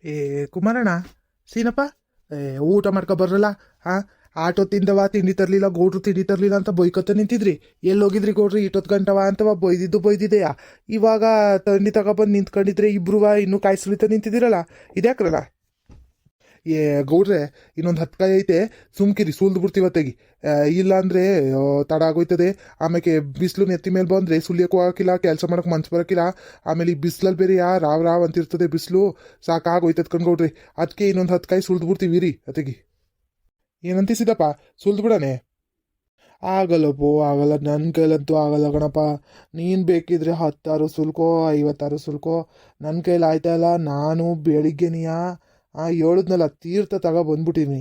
ಏ ಕುಮಾರಣ್ಣ ಸೀನಪ್ಪ, ಏ ಊಟ ಮಾಡ್ಕೊ ಬರ್ರಲ್ಲ. ಹಾಂ, ಆಟೋ ತಿಂದವ ತಿಂಡಿ ತರಲಿಲ್ಲ, ಗೌಡ್ರು ತಿಂಡಿ ತರಲಿಲ್ಲ ಅಂತ ಬೈಕೊತ ನಿಂತಿದ್ರಿ. ಎಲ್ಲಿ ಹೋಗಿದ್ರಿ ಗೌಡ್ರು ಇಟ್ಟೊತ್ತು ಗಂಟವ ಅಂತವ ಬೈದಿದೆಯಾ. ಇವಾಗ ತಿಂಡಿ ತಗೊಬಂದು ನಿಂತ್ಕೊಂಡಿದ್ರೆ ಇಬ್ರು ಇನ್ನೂ ಕಾಯಿ ಸುಳಿತ ನಿಂತಿದ್ದೀರಲ್ಲ, ಇದ್ಯಾಕ್ರಲ್ಲ. ಏ ಗೌಡ್ರೆ, ಇನ್ನೊಂದು 10 ಕಾಯಿ ಐತೆ, ಸುಮ್ಕಿರಿ ಸುಲ್ದು ಬಿಡ್ತೀವತ್ತೆಗಿ. ಇಲ್ಲ ಅಂದರೆ ತಡ ಆಗೋಯ್ತದೆ. ಆಮೇಲೆ ಬಿಸಿಲು ನೆತ್ತಿ ಮೇಲೆ ಬಂದರೆ ಸುಲಿಯೋಕ್ಕೂ ಹಾಕಿಲ್ಲ, ಕೆಲಸ ಮಾಡೋಕೆ ಮನ್ಸು ಬರೋಕ್ಕಿಲ್ಲ. ಆಮೇಲೆ ಈ ಬಿಸಿಲಲ್ಲಿ ಬೇರೆ ರಾವ್ ರಾವ್ ಅಂತಿರ್ತದೆ ಬಿಸಿಲು, ಸಾಕಾಗೋಯ್ತದ ಕಣ್ಗೌಡ್ರಿ. ಅದಕ್ಕೆ ಇನ್ನೊಂದು 10 ಕಾಯಿ ಸುಲ್ದು ಬಿಡ್ತೀವಿ ರೀ ಅತೆಗಿ. ಏನಂತಿಸಿದಪ್ಪ, ಸುಲ್ದು ಬಿಡನೆ. ಆಗಲ್ಲಪ್ಪೋ, ಆಗಲ್ಲ, ನನ್ನ ಕೈಲಂತೂ ಆಗಲ್ಲ ಕಣಪ್ಪ. ನೀನು ಬೇಕಿದ್ರೆ 10 ಸುಲ್ಕೋ, 50 ಸುಲ್ಕೋ, ನನ್ನ ಕೈಲಿ ಆಯ್ತಾಯಿಲ್ಲ. ನಾನು ಬೆಳಿಗ್ಗೆನೆಯ ಹೇಳಿದ್ನಲ್ಲ, ತೀರ್ಥ ಬಂದ್ಬಿಟ್ಟಿನಿ.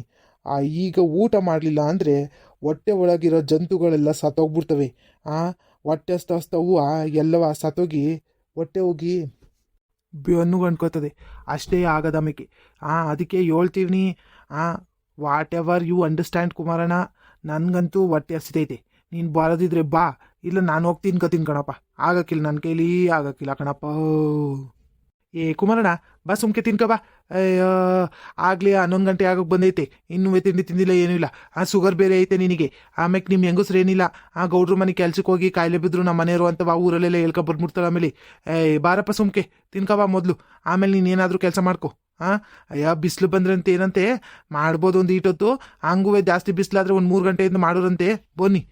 ಈಗ ಊಟ ಮಾಡಲಿಲ್ಲ ಅಂದರೆ ಹೊಟ್ಟೆ ಒಳಗಿರೋ ಜಂತುಗಳೆಲ್ಲ ಸತ್ತೋಗ್ಬಿಡ್ತವೆ. ಹೊಟ್ಟೆ ಹಸ್ತವು ಎಲ್ಲವ ಸತ್ತೋಗಿ ಹೊಟ್ಟೆ ಹೋಗಿ ಬೆನ್ನು ಗಂಟ್ಕೋತದೆ. ಅಷ್ಟೇ ಆಗದ ಆಮೇಲೆ. ಅದಕ್ಕೆ ಹೇಳ್ತೀವಿ. ವಾಟ್ ಎವರ್ ಯು ಅಂಡರ್ಸ್ಟ್ಯಾಂಡ್ ಕುಮಾರಣ್ಣ. ನನಗಂತೂ ಹೊಟ್ಟೆ ಹಸಿತೈತೆ. ನೀನು ಬರೋದಿದ್ರೆ ಬಾ, ಇಲ್ಲ ನಾನು ಹೋಗಿ ತಿನ್ಕೋತೀನಿ ಕಣಪ್ಪ. ಆಗಕ್ಕಿಲ್ಲ, ನನ್ನ ಕೈಲಿ ಆಗಕ್ಕಿಲ್ಲ ಕಣಪ್ಪ. ಏ ಕುಮಾರಣ್ಣ, ಬಾ ಸುಮ್ಕೆ ತಿನ್ಕೊ ಬಾ. ಅಯ್ಯೋ, ಆಗಲಿ 11 ಗಂಟೆ ಆಗೋಕೆ ಬಂದೈತೆ, ಇನ್ನೂ ತಿಂಡಿ ತಿಂದಿಲ್ಲ, ಏನೂ ಇಲ್ಲ. ಶುಗರ್ ಬೇರೆ ಐತೆ ನಿನಗೆ. ಆಮೇಲೆ ನಿಮ್ಮ ಹೆಂಗಸ್ರು ಏನಿಲ್ಲ, ಗೌಡ್ರ ಮನೆ ಕೆಲ್ಸಕ್ಕೆ ಹೋಗಿ ಕಾಯಿಲೆ ಬಿದ್ದರು ನಮ್ಮ ಮನೆಯವರು ಅಂತ ಊರಲ್ಲೆಲ್ಲ ಹೇಳ್ಕೊಬಂದ್ಬಿಡ್ತಾರೆ. ಆಮೇಲೆ ಬಾರಪ್ಪ ಸುಮ್ಕೆ ತಿನ್ಕೊ ಬಾ ಮೊದಲು, ಆಮೇಲೆ ನೀನೇನಾದರೂ ಕೆಲಸ ಮಾಡ್ಕೊ. ಅಯ್ಯ, ಬಿಸಿಲು ಬಂದ್ರೆ ಅಂತ ಏನಂತೆ ಮಾಡ್ಬೋದು ಒಂದು ಈಟೊತ್ತು. ಹಂಗೂ ಜಾಸ್ತಿ ಬಿಸಿಲಾದ್ರೆ ಒಂದು 3 ಗಂಟೆಯಿಂದ ಮಾಡೋರಂತೆ. ಬನ್ನಿ.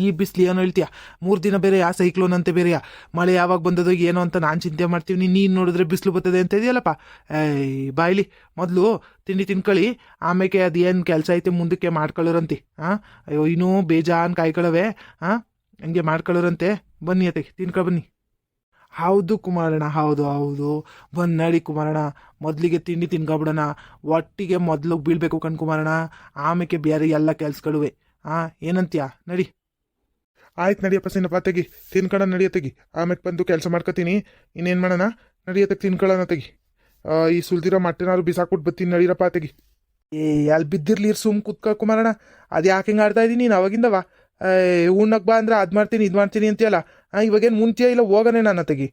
ಈ ಬಿಸಿಲು ಏನೋ ಹೇಳ್ತೀಯ, 3 ದಿನ ಬೇರೆ ಸೈಕ್ಲೋನ್ ಅಂತೆ ಬೇರೆಯಾ. ಮಳೆ ಯಾವಾಗ ಬಂದದೋ ಏನೋ ಅಂತ ನಾನು ಚಿಂತೆ ಮಾಡ್ತೀವಿ. ನೀನು ನೋಡಿದ್ರೆ ಬಿಸಿಲು ಬರ್ತದೆ ಅಂತ ಇದೆಯಲ್ಲಪ್ಪ. ಬಾಯ್ಲಿ, ಮೊದಲು ತಿಂಡಿ ತಿನ್ಕೊಳ್ಳಿ, ಆಮೇಲೆ ಅದು ಏನು ಕೆಲಸ ಐತೆ ಮುಂದಕ್ಕೆ ಮಾಡ್ಕೊಳ್ಳೋರಂತೆ. ಅಯ್ಯೋ, ಇನ್ನೂ ಬೇಜಾನ್ ಕಾಯ್ಕೊಳ್ಳವೆ. ಹಂಗೆ ಮಾಡ್ಕೊಳ್ಳೋರಂತೆ. ಬನ್ನಿ ಅತ್ತೆ, ತಿನ್ಕೊ ಬನ್ನಿ. ಹೌದು ಕುಮಾರಣ್ಣ, ಹೌದು ಹೌದು. ಬಂದು ನಡಿ ಕುಮಾರಣ್ಣ, ಮೊದಲಿಗೆ ತಿಂಡಿ ತಿನ್ಕೊಬಿಡೋಣ. ಒಟ್ಟಿಗೆ ಮೊದಲು ಬೀಳ್ಬೇಕು ಕುಮಾರಣ್ಣ, ಆಮೇಲೆ ಬೇರೆ ಎಲ್ಲ ಕೆಲ್ಸಗಳುವೆ. ಏನಂತೀಯ? ನಡಿ. ಆಯ್ತು ನಡಿಯಪ್ಪ ಸಿನ್ನಪ್ಪ, ತೆಗಿ ತಿನ್ಕೊಳ್ಳೋಣ, ನಡಿಯತ್ತೆಗಿ. ಆಮೇಲೆ ಬಂದು ಕೆಲಸ ಮಾಡ್ಕೊತೀನಿ. ಇನ್ನೇನು ಮಾಡೋಣ, ನಡಿಯತ್ತಗೆ ತಿನ್ಕೊಳ್ಳೋಣ ತೆಗಿ. ಈ ಸುಲ್ದಿರೋ ಮಟ್ಟನಾದ್ರು ಬಿಸಾಕ್ಬಿಟ್ಟು ಬರ್ತೀನಿ, ನಡೀರಪ್ಪ ತೆಗಿ. ಅಲ್ಲಿ ಬಿದ್ದಿರ್ಲಿ, ಸುಮ್ ಕುತ್ಕ ಕುಮಾರಣ್ಣ. ಅದು ಯಾಕೆ ಹಿಂಗೆ ಆಡ್ತಾ ಇದ್ದೀನಿ ನೀನು ಅವಾಗಿಂದವ? ಉಣ್ಣಕ್ಕೆ ಬಾ ಅಂದ್ರೆ ಅದು ಮಾಡ್ತೀನಿ ಇದು ಮಾಡ್ತೀನಿ ಅಂತೀಯಲ್ಲ. ಇವಾಗೇನು ಮುಂಚೆ ಇಲ್ಲ, ಹೋಗೋಣ ನಾನು ತೆಗಿ.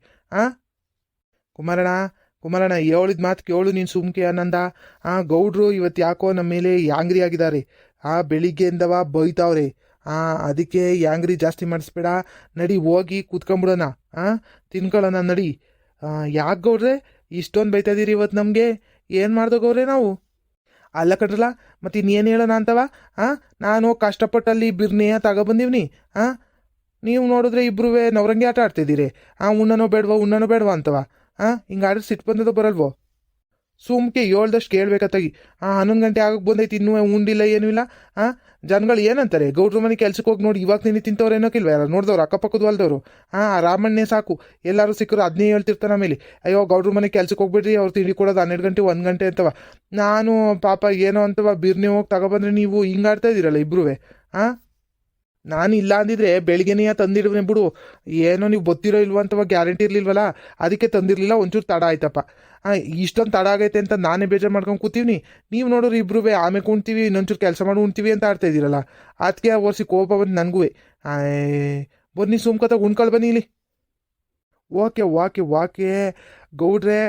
ಕುಮಾರಣ್ಣ, ಕುಮಾರಣ್ಣ, ಹೇಳಿದ ಮಾತು ಕೇಳು ನೀನು ಸುಮ್ಕೆ ಅನ್ನಂದ. ಗೌಡ್ರು ಇವತ್ತು ಯಾಕೋ ನಮ್ಮ ಮೇಲೆ ಯಾಂಗ್ರಿ ಆಗಿದ್ದಾರೆ. ಬೆಳಿಗ್ಗೆಯಿಂದವ ಬೈತಾವ್ರೆ. ಅದಕ್ಕೆ ಯಾಂಗ್ರಿ ಜಾಸ್ತಿ ಮಾಡಿಸ್ಬೇಡ, ನಡಿ ಹೋಗಿ ಕೂತ್ಕೊಂಬಿಡೋಣ. ತಿನ್ಕೊಳ್ಳೋಣ, ನಡಿ. ಯಾಕೆ ಗೌಡ್ರೆ ಇಷ್ಟೊಂದು ಬೈತಾ ಇದೀರಿ ಇವತ್ತು ನಮಗೆ? ಏನು ಮಾಡ್ದೋ ಗೌಡ್ರೆ ನಾವು? ಅಲ್ಲ ಕಟ್ರಲ್ಲ, ಮತ್ತು ಇನ್ನೇನು ಹೇಳೋಣ ಅಂತವ? ನಾನು ಕಷ್ಟಪಟ್ಟಲ್ಲಿ ಬಿರ್ನೆಯ ತಗೊಬಂದಿವ್ನಿ. ನೀವು ನೋಡಿದ್ರೆ ಇಬ್ರೂ ನವರಂಗಿ ಆಟ ಆಡ್ತಿದ್ದೀರಿ. ಉಣ್ಣನೋ ಬೇಡವಾ ಅಂತವ. ಹಿಂಗೆ ಆಡಿದ್ರೆ ಸಿಟ್ಟು ಬಂದದೋ ಬರಲ್ವೋ? ಸುಮ್ಕೆ ಹೇಳ್ದಷ್ಟು ಕೇಳ್ಬೇಕತ್ತಾಗಿ. 11 ಗಂಟೆ ಆಗೋಕೆ ಬಂದೈತಿ, ಇನ್ನೂ ಉಂಡಿಲ್ಲ ಏನೂ ಇಲ್ಲ. ಜನಗಳು ಏನಂತಾರೆ? ಗೌಡ್ರ ಮನೆ ಕೆಲ್ಸಕ್ಕೆ ಹೋಗಿ ನೋಡಿ, ಇವಾಗ ನೀನು ತಿಂತವ್ರು ಏನೋಕಿಲ್ವ? ಯಾರು ನೋಡಿದವ್ರು ಅಕ್ಕಪಕ್ಕದ ಅಲ್ದವರು? ರಾಮಣ್ಣೆ ಸಾಕು, ಎಲ್ಲರೂ ಸಿಕ್ಕರು ಅದನ್ನೇ ಹೇಳ್ತಿರ್ತಾನೆ. ಆಮೇಲೆ ಅಯ್ಯೋ ಗೌಡ್ರ ಮನೆ ಕೆಲ್ಸಕ್ಕೆ ಹೋಗ್ಬಿಡ್ರಿ, ಅವ್ರು ತಿಂಡಿ ಕೊಡೋದು 12 ಗಂಟೆ 1 ಗಂಟೆ ಅಂತವ. ನಾನು ಪಾಪ ಏನೋ ಅಂತವ ಬಿರ್ನೆ ಹೋಗಿ ತಗೊಬಂದ್ರೆ ನೀವು ಹಿಂಗಾಡ್ತಾ ಇದ್ದೀರಲ್ಲ ಇಬ್ರೂ. ನಾನು ಇಲ್ಲ ಅಂದಿದ್ರೆ ಬೆಳಿಗ್ಗೆನೇ ತಂದಿಡ್ಬೇನೆ ಬಿಡು. ಏನೋ ನೀವು ಗೊತ್ತಿರೋ ಇಲ್ವ ಅಂತವ ಗ್ಯಾರಂಟಿ ಇರಲಿಲ್ವಲ್ಲ, ಅದಕ್ಕೆ ತಂದಿರಲಿಲ್ಲ. ಒಂಚೂರು ತಡ ಆಯ್ತಪ್ಪ. ಇಷ್ಟೊಂದು ತಡ ಆಗೈತೆ ಅಂತ ನಾನೇ ಬೇಜಾರು ಮಾಡ್ಕೊಂಡು ಕೂತೀವಿ. ನೀವು ನೋಡೋರು ಇಬ್ರೂ ಆಮೇಲೆ ಉಣ್ತೀವಿ, ಇನ್ನೊಂಚೂರು ಕೆಲಸ ಮಾಡಿ ಉಣ್ತೀವಿ ಅಂತ ಆಡ್ತಾ ಇದ್ದೀರಲ್ಲ. ಅದಕ್ಕೆ ವರ್ಷ ಕೋಪ ಬಂದು ನನಗೂ. ಬನ್ನಿ ಸುಮ್ಕತ್ತಾಗ ಉಣ್ಕೊಳ್ ಬನ್ನಿ ಇಲ್ಲಿ. ಓಕೆ ಓಕೆ ಓಕೆ ಗೌಡ್ರೆ,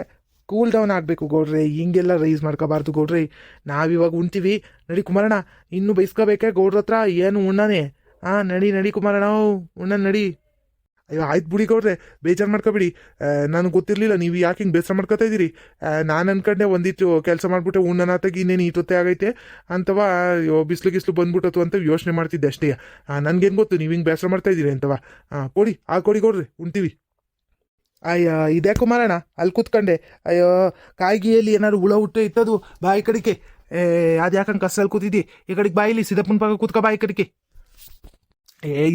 ಕೂಲ್ ಡೌನ್ ಆಗಬೇಕು ಗೌಡ್ರೆ, ಹಿಂಗೆಲ್ಲ ರೈಸ್ ಮಾಡ್ಕೋಬಾರ್ದು ಗೌಡ್ರೆ. ನಾವಿವಾಗ ಉಣ್ತೀವಿ, ನಡಿ ಕುಮಾರಣ್ಣ. ಇನ್ನೂ ಬೈಸ್ಕೋಬೇಕೆ ಗೌಡ್ರ ಹತ್ರ? ಏನು ಉಣ್ಣಾನೆ? ನಡಿ ಕುಮಾರಣ್ಣ, ಉಣ್ಣ ನಡಿ. ಅಯ್ಯೋ ಆಯ್ತು ಬಿಡಿ ಗೌಡ್ರೆ, ಬೇಜಾರು ಮಾಡ್ಕೊಬೇಡಿ. ನನಗೆ ಗೊತ್ತಿರಲಿಲ್ಲ ನೀವು ಯಾಕೆ ಹಿಂಗೆ ಬೇಸರ ಮಾಡ್ಕೊತಾ ಇದ್ದೀರಿ. ನಾನು ಅನ್ಕೊಂಡೆ ಒಂದಿಟ್ಟು ಕೆಲಸ ಮಾಡಿಬಿಟ್ಟೆ ಉಣ್ಣನಾತಾಗಿ ಇನ್ನೇನು ಈಟೊತ್ತೆ ಆಗೈತೆ ಅಂತವ, ಬಿಸಿಲು ಬಂದ್ಬಿಟ್ಟತು ಅಂತ ಯೋಚನೆ ಮಾಡ್ತಿದ್ದೆ ಅಷ್ಟೇ. ನನಗೇನು ಗೊತ್ತು ನೀವು ಹಿಂಗೆ ಬೇಸರ ಮಾಡ್ತಾ ಇದ್ದೀರಿ ಅಂತವ. ಕೊಡಿ ಕೊಡಿ ಗೌಡ್ರೆ, ಉಣ್ತೀವಿ. ಅಯ್ಯೋ ಇದೇ ಕುಮಾರಣ್ಣ, ಅಲ್ಲಿ ಕೂತ್ಕೊಂಡೆ. ಅಯ್ಯೋ ಕಾಯಿಗೆಯಲ್ಲಿ ಏನಾದ್ರು ಹುಳ ಹುಟ್ಟೆ ಇತ್ತದು. ಬಾಯಿ ಕಡಿಕೆ ಅದು ಯಾಕಂಗೆ ಕಸಲ್ಲಿ ಕೂತಿದ್ದಿ, ಈ ಕಡೆಗೆ ಬಾಯಿಲಿ ಸಿದ್ದಪ್ಪನ ಪಾಕ ಕೂತ್ಕೊ, ಬಾಯಿ ಕಡಿಕೆ.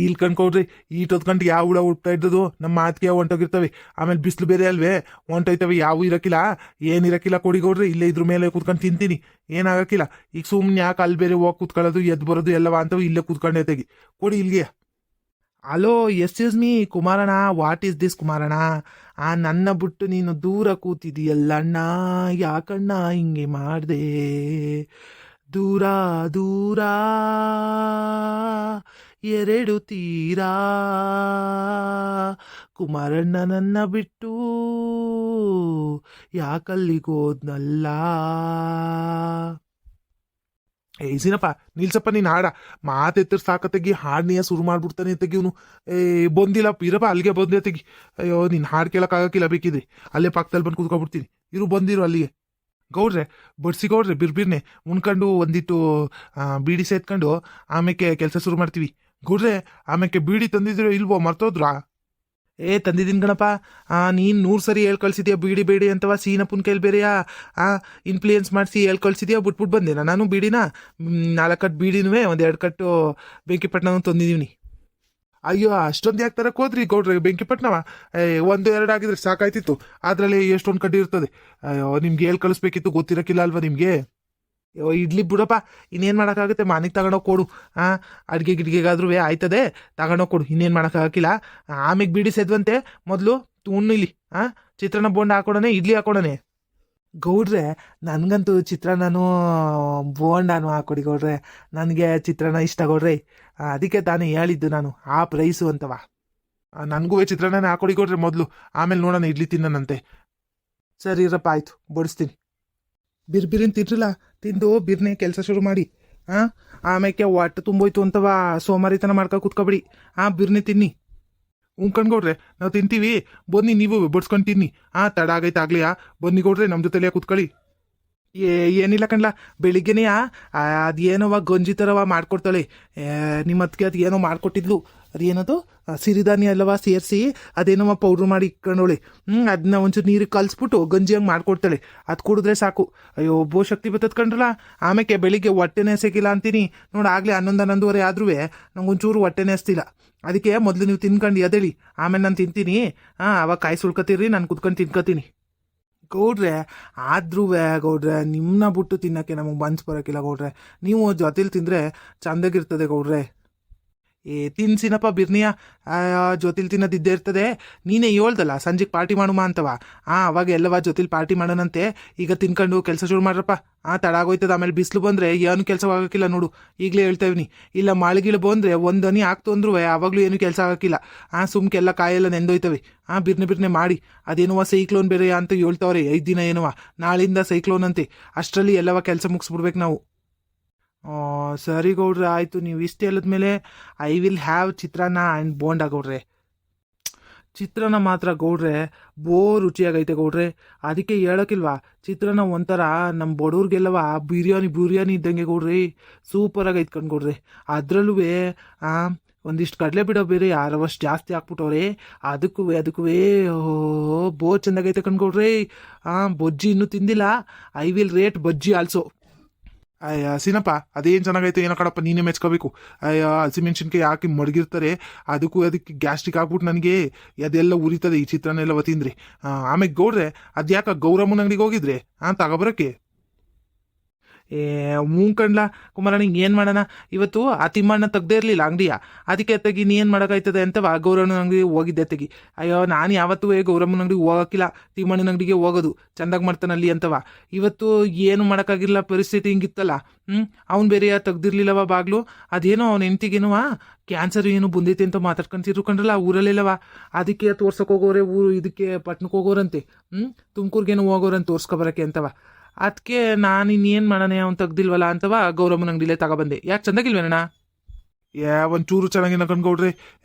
ಇಲ್ಲಿ ಕಣ್ಕೊಡ್ರಿ, ಈಟೊತ್ತು ಗಂಟೆ ಯಾವ ಹುಳ ಹುಡ್ತಾ ಇದ್ದದು, ನಮ್ಮ ಮಾತಿಗೆ ಹೊಂಟೋಗಿರ್ತವೆ. ಆಮೇಲೆ ಬಿಸಿಲು ಬೇರೆ ಅಲ್ವೇ, ಹೊಂಟೋಯ್ತವೆ, ಯಾವ ಇರಕ್ಕಿಲ್ಲ, ಏನಿರಕ್ಕಿಲ್ಲ. ಕೊಡಿ ಗೌಡ್ರಿ, ಇಲ್ಲೇ ಇದ್ರ ಮೇಲೆ ಕೂತ್ಕೊಂಡು ತಿಂತೀನಿ, ಏನಾಗಕ್ಕಿಲ್ಲ. ಈಗ ಸುಮ್ಮನೆ ಯಾಕೆ ಅಲ್ಲಿ ಬೇರೆ ಹೋಗಿ ಕೂತ್ಕೊಳ್ಳೋದು, ಎದ್ದು ಬರೋದು ಎಲ್ಲವ ಅಂತವೆ, ಇಲ್ಲೇ ಕೂತ್ಕೊಂಡೆ ತೆಗಿ. ಕೊಡಿ ಇಲ್ಲಿಗೆ. ಹಲೋ, ಎಕ್ಸ್ಕ್ಯೂಸ್ ಮೀ ಕುಮಾರಣ್ಣ, ವಾಟ್ ಈಸ್ ದಿಸ್ ಕುಮಾರಣ್ಣ? ನನ್ನ ಬಿಟ್ಟು ನೀನು ದೂರ ಕೂತಿದೀಯಲ್ಲಣ್ಣ, ಯಾಕಣ್ಣ ಹಿಂಗೆ ಮಾಡಿದೆ? ದೂರ ದೂರ ಎರಡು ತೀರಾ ಕುಮಾರಣ್ಣ ನನ್ನ ಬಿಟ್ಟು ಯಾಕಲ್ಲಿಗೋದ್ನಲ್ಲ. ಸೀನಪ್ಪ ನಿಲ್ಸಪ್ಪ, ನೀನು ಹಾಡ ಮಾತೆತ್ತರ ಸಾಕತೆಗಿ ಹಾಡ್ನೆಯ ಶುರು ಮಾಡ್ಬಿಡ್ತಾನೆ ತೆಗಿ ಇವನು. ಬಂದಿಲ್ಲ ಇರಪ್ಪ, ಅಲ್ಲಿಗೆ ಬಂದೆ ತೆಗಿ. ಅಯ್ಯೋ ನಿನ್ನ ಹಾಡು ಕೇಳೋಕ್ಕಾಗಕ್ಕಿಲ್ಲ, ಬೇಕಿದ್ರೆ ಅಲ್ಲೇ ಪಕ್ಕದಲ್ಲಿ ಬಂದು ಕೂತ್ಕೊಬಿಡ್ತೀನಿ. ಬಂದಿರು ಅಲ್ಲಿಗೆ. ಗೌಡ್ರೆ ಬಡ್ಸಿ ಗೌಡ್ರೆ, ಬಿರ್ಬಿರ್ನೆ ಉಣ್ಕೊಂಡು ಒಂದಿಟ್ಟು ಬೀಡಿ ಸೇತ್ಕೊಂಡು ಆಮೇಲೆ ಕೆಲಸ ಶುರು ಮಾಡ್ತೀವಿ. ಗೌಡ್ರೆ ಆಮೇಲೆ ಬೀಡಿ ತಂದಿದ್ರು ಇಲ್ವೋ, ಮರ್ತೋದ್ರಾ? ತಂದಿದ್ದೀನಿ ಗಣಪ. ನೀನು 100 ಸರಿ ಹೇಳ್ ಕಳ್ಸಿದ್ಯಾ ಬೀಡಿ ಬೇಡಿ ಅಂತವ. ಸೀನಪ್ಪನ ಕೈಲಿ ಬೇರೆಯಾ ಇನ್ಫ್ಲೂಯೆನ್ಸ್ ಮಾಡಿಸಿ ಹೇಳ್ ಕಳ್ಸಿದ್ಯಾ. ಬಿಟ್ಬಿಟ್ಟು ಬಂದೇನಾ ನಾನು ಬೀಡಿನ? 4 ಕಟ್ಟು ಬೀಡಿನೂ 1-2 ಕಟ್ಟು ಬೆಂಕಿಪಟ್ಟಣ ತಂದಿದ್ದೀವಿ. ಅಯ್ಯೋ ಅಷ್ಟೊಂದು ಯಾಕೆ ತರಕ್ಕೆ ಹೋದ್ರಿ ಗೌಡ್ರೆ ಬೆಂಕಿಪಟ್ಟಣವ? 1-2 ಆಗಿದ್ರೆ ಸಾಕಾಯ್ತಿತ್ತು, ಅದರಲ್ಲಿ ಎಷ್ಟೊಂದು ಕಡ್ಡಿ ಇರ್ತದೆ. ಅಯ್ಯೋ ನಿಮ್ಗೆ ಹೇಳ್ ಕಳಿಸ್ಬೇಕಿತ್ತು, ಗೊತ್ತಿರಕ್ಕಿಲ್ಲ ಅಲ್ವಾ ನಿಮಗೆ? ಇಡ್ಲಿ ಬಿಡಪ್ಪ, ಇನ್ನೇನು ಮಾಡೋಕ್ಕಾಗುತ್ತೆ, ಮನೆಗೆ ತಗೊಂಡೋಗಿ ಕೊಡು. ಅಡುಗೆ ಗಿಡ್ಗೆಗಾದ್ರೂ ಆಯ್ತದೆ, ತಗೊಂಡೋಗಿ ಕೊಡು, ಇನ್ನೇನು ಮಾಡೋಕ್ಕಾಗಿಲ್ಲ. ಆಮೇಲೆ ಬೀಡಿ ಸೇದ್ವಂತೆ, ಮೊದಲು ಇಲ್ಲಿ ಚಿತ್ರಾನ್ನ ಬೋಂಡ ಹಾಕೊಡನೆ, ಇಡ್ಲಿ ಹಾಕೊಡನೆ. ಗೌಡ್ರೆ ನನಗಂತೂ ಚಿತ್ರಾನ್ನನೂ ಬೋಂಡಾನು ಹಾಕೊಡಿ ಗೌಡ್ರೆ, ನನಗೆ ಚಿತ್ರಾನ್ನ ಇಷ್ಟ ಗೌಡ್ರೆ. ಅದಕ್ಕೆ ತಾನೇ ಹೇಳಿದ್ದು ನಾನು ಆ ಪ್ರೈಸು ಅಂತವ. ನನಗೂ ಚಿತ್ರಾನ್ನ ಹಾಕೊಡಿ ಗೌಡ್ರೆ ಮೊದಲು, ಆಮೇಲೆ ನೋಡೋಣ ಇಡ್ಲಿ ತಿನ್ನೋಣಂತೆ. ಸರಿ ಇರಪ್ಪ, ಆಯಿತು ಬಡಿಸ್ತೀನಿ. ಬಿರ್ಬಿರಿನ ತಿನ್ರಲ್ಲ, ತಿಂದು ಬಿರ್ನೆ ಕೆಲಸ ಶುರು ಮಾಡಿ. ಆಮೇಲೆ ಹೊಟ್ಟೆ ತುಂಬೋಯ್ತು ಅಂತವ ಸೋಮಾರಿತನ ಮಾಡ್ಕೊ ಕೂತ್ಕೊಬಿಡಿ. ಬಿರ್ನೆ ತಿನ್ನಿ. ಉಣ್ಕಂಡ್ಗೌಡ್ರೆ ನಾವು ತಿಂತೀವಿ, ಬನ್ನಿ ನೀವು ಬಡ್ಸ್ಕೊಂಡು ತಿನ್ನಿ. ತಡ ಆಗೈತೆ ಆಗ್ಲಿಯಾ, ಬನ್ನಿ ಗೌಡ್ರೆ ನಮ್ಮ ಜೊತೆಲಿಯ ಕೂತ್ಕೊಳ್ಳಿ. ಏನಿಲ್ಲ ಕಣ್ಲ, ಬೆಳಿಗ್ಗೆನೇ ಅದೇನೋವ ಗಂಜಿ ಥರವ ಮಾಡ್ಕೊಡ್ತಾಳೆ ನಿಮ್ಮ ಅದಕ್ಕೆ. ಅದು ಏನೋ ಮಾಡ್ಕೊಟ್ಟಿದ್ಲು, ಅದೇನದು ಸಿರಿಧಾನ್ಯ ಎಲ್ಲವ ಸೇರಿಸಿ ಅದೇನೋ ಪೌಡ್ರ್ ಮಾಡಿ ಇಕ್ಕೊಂಡವಳೆ. ಅದನ್ನ ಒಂಚೂರು ನೀರಿಗೆ ಕಲಿಸ್ಬಿಟ್ಟು ಗಂಜಿ ಹಂಗೆ ಮಾಡ್ಕೊಡ್ತಾಳೆ. ಅದು ಕುಡಿದ್ರೆ ಸಾಕು, ಅಯ್ಯೋ ಬೋ ಶಕ್ತಿ ಬರ್ತದ ಕಂಡ್ರಲ್ಲ. ಆಮೇಲೆ ಬೆಳಿಗ್ಗೆ ಹೊಟ್ಟೆನೇ ಎಸೆಕಿಲ್ಲ ಅಂತೀನಿ ನೋಡಿ, ಆಗಲೇ 11-11:30 ಆದ್ರೂ ನಂಗೆ ಒಂಚೂರು ಹೊಟ್ಟೆನೇ ಎಸ್ತಿಲ್ಲ. ಅದಕ್ಕೆ ಮೊದಲು ನೀವು ತಿನ್ಕೊಂಡು ಎದೇಳಿ, ಆಮೇಲೆ ನಾನು ತಿಂತೀನಿ. ಅವಾಗ ಕಾಯಿ ಸುಳ್ಕೊತೀರಿ, ನಾನು ಕುತ್ಕೊಂಡು ತಿನ್ಕೋತೀನಿ. ಗೌಡ್ರೆ ಆದ್ರೂ ಗೌಡ್ರೆ ನಿಮ್ಮನ್ನ ಬಿಟ್ಟು ತಿನ್ನೋಕ್ಕೆ ನಮಗೆ ಮನ್ಸು ಬರೋಕ್ಕಿಲ್ಲ ಗೌಡ್ರೆ. ನೀವು ಜೊತೆಲಿ ತಿಂದರೆ ಚಂದಾಗಿರ್ತದೆ ಗೌಡ್ರೆ. ತಿನ್ಸಿನಪ್ಪ ಬಿರ್ನಿಯ, ಜೊತೆಲಿ ತಿನ್ನೋದಿದ್ದೇ ಇರ್ತದೆ. ನೀನೇ ಹೇಳ್ದಲ್ಲ ಸಂಜೆಗೆ ಪಾರ್ಟಿ ಮಾಡುಮ ಅಂತವ. ಅವಾಗ ಎಲ್ಲವ ಜೊತೆಲಿ ಪಾರ್ಟಿ ಮಾಡೋಣಂತೆ. ಈಗ ತಿನ್ಕೊಂಡು ಕೆಲಸ ಶುರು ಮಾಡ್ರಪ್ಪ. ತಡ ಆಗೋಯ್ತದ, ಆಮೇಲೆ ಬಿಸಿಲು ಬಂದರೆ ಏನು ಕೆಲಸ ಆಗೋಕ್ಕಿಲ್ಲ ನೋಡು, ಈಗಲೇ ಹೇಳ್ತಾವಿನಿ. ಇಲ್ಲ ಮಾಳಿಗಿಳು ಬಂದರೆ ಒಂದು ಹನಿ ಆಗ್ತು ಅಂದ್ರೂ ಆವಾಗಲೂ ಏನು ಕೆಲಸ ಆಗೋಕ್ಕಿಲ್ಲ. ಸುಮ್ಕೆಲ್ಲ ಕಾಯೆಲ್ಲ ನೆಂದೋಯ್ತವೆ. ಬಿರ್ನೆ ಮಾಡಿ. ಅದೇನೋ ಸೈಕ್ಲೋನ್ ಬೇರೆ ಅಂತ ಹೇಳ್ತಾವ್ರೆ, 5 ದಿನ ಏನವ, ನಾಳಿಂದ ಸೈಕ್ಲೋನ್ ಅಂತೆ. ಅಷ್ಟರಲ್ಲಿ ಎಲ್ಲವ ಕೆಲಸ ಮುಗಿಸ್ಬಿಡ್ಬೇಕು ನಾವು. ಸರಿ ಗೌಡ್ರೆ ಆಯಿತು, ನೀವು ಇಷ್ಟು ಹೇಳಿದ್ಮೇಲೆ I will have chitranna and bonda ಗೌಡ್ರೆ. ಚಿತ್ರಾನ್ನ ಮಾತ್ರ ಗೌಡ್ರೆ ರುಚಿಯಾಗೈತೆ ಗೌಡ್ರೆ. ಅದಕ್ಕೆ ಹೇಳೋಕ್ಕಿಲ್ವಾ, ಚಿತ್ರಾನ್ನ ಒಂಥರ ನಮ್ಮ ಬಡವ್ರಿಗೆಲ್ಲವ ಬಿರಿಯಾನಿ ಇದ್ದಂಗೆ ಗೌಡ್ರಿ. ಸೂಪರಾಗೈತೆ ಕಣ್ ಗೌಡ್ರೆ. ಅದರಲ್ಲೂ ಒಂದಿಷ್ಟು ಕಡಲೆ ಬಿಡೋ ಬೇರೆ ಯಾರವಷ್ಟು ಜಾಸ್ತಿ ಹಾಕ್ಬಿಟ್ಟವ್ರೆ. ಅದಕ್ಕೂ ಚೆಂದಾಗೈತೆ ಕಣ್ಕೊಡ್ರಿ. ಬೊಜ್ಜಿ ಇನ್ನೂ ತಿಂದಿಲ್ಲ. I will rate bajji also. Seenappa ಅದೇನು ಚೆನ್ನಾಗೈತೆ ಏನೋ ಕಡಪ್ಪ, ನೀನೇ ಮೆಚ್ಕೋಬೇಕು. ಹಸಿಮೆಣ್ಸಿನ್ಕಾಯಿ ಹಾಕಿ ಮಡಗಿರ್ತಾರೆ, ಅದಕ್ಕೆ ಗ್ಯಾಸ್ಟ್ರಿಕ್ ಆಗ್ಬಿಟ್ಟು ನನಗೆ ಅದೆಲ್ಲ ಉರಿತದೆ ಈ ಚಿತ್ರಾನ್ನ ಎಲ್ಲ ತಿಂದ್ರಿ. ಆಮೇಲೆ ಗೌಡ್ರೆ ಅದ್ಯಾಕ ಗೌರಮ್ಮನ ಅಂಗಡಿಗೆ ಹೋಗಿದ್ರೆ ತಗೊಬರಕ್ಕೆ? ಕಣ್ಲ ಕುಮಾರಣ್ಣ, ಏನು ಮಾಡೋಣ, ಇವತ್ತು ಆ ತಿಮ್ಮಣ್ಣ ತೆಗ್ದೇ ಇರಲಿಲ್ಲ ಅಂಗಡಿಯ. ಅದಕ್ಕೆ ತೆಗಿ ನೀ ಏನು ಮಾಡೋಕ್ಕಾಯ್ತದೆ ಅಂತವ ಗೌರಮ್ಮನ ಅಂಗಡಿಗೆ ಹೋಗಿದ್ದೆ ತೆಗಿ. ಅಯ್ಯೋ ನಾನು ಯಾವತ್ತೂ ಗೌರಮ್ಮನ ಅಂಗಡಿಗೆ ಹೋಗೋಕ್ಕಿಲ್ಲ, ತಿಮ್ಮಣ್ಣನ ಅಂಗಡಿಗೆ ಹೋಗೋದು, ಚೆಂದಾಗಿ ಮಾಡ್ತಾನಲ್ಲಿ ಅಂತವ. ಇವತ್ತು ಏನು ಮಾಡೋಕ್ಕಾಗಿಲ್ಲ, ಪರಿಸ್ಥಿತಿ ಹಿಂಗಿತ್ತಲ್ಲ. ಅವ್ನು ಬೇರೆ ತೆಗ್ದಿರ್ಲಿಲ್ಲವ ಬಾಗ್ಲು. ಅದೇನೋ ಅವ್ನ ಹೆಂಡ್ತಿಗೇನುವ ಕ್ಯಾನ್ಸರ್ ಏನು ಬಂದೈತೆ ಅಂತ ಮಾತಾಡ್ಕೊಂತಿರು ಕಂಡ್ರಲ್ಲ ಊರಲ್ಲೆಲ್ಲವ. ಅದಕ್ಕೆ ತೋರ್ಸಕ್ಕೆ ಹೋಗೋರೆ, ಇದಕ್ಕೆ ಪಟ್ನಕ್ಕೆ ಹೋಗೋರಂತೆ. ತುಮಕೂರ್ಗೇನು ಹೋಗೋರಂತೆ ತೋರ್ಸ್ಕೊಬರಕ್ಕೆ ಅಂತವ. ಅದಕ್ಕೆ ನಾನು ಇನ್ನೇನು ಮಾಡೋಣ, ಅವ್ನು ತೆಗ್ದಿಲ್ವಲ್ಲ ಅಂತವ ಗೌರಮ್ಮನ ಅಂಗಡಿಲೇ ತಗೊಬಂದೆ. ಯಾಕೆ ಚೆಂದಾಗಿಲ್ವೇನಣ್ಣ? ಒಂಚೂರು ಚೆನ್ನಾಗಿನ ಕಣ್ಗೌಡ್ರಿ,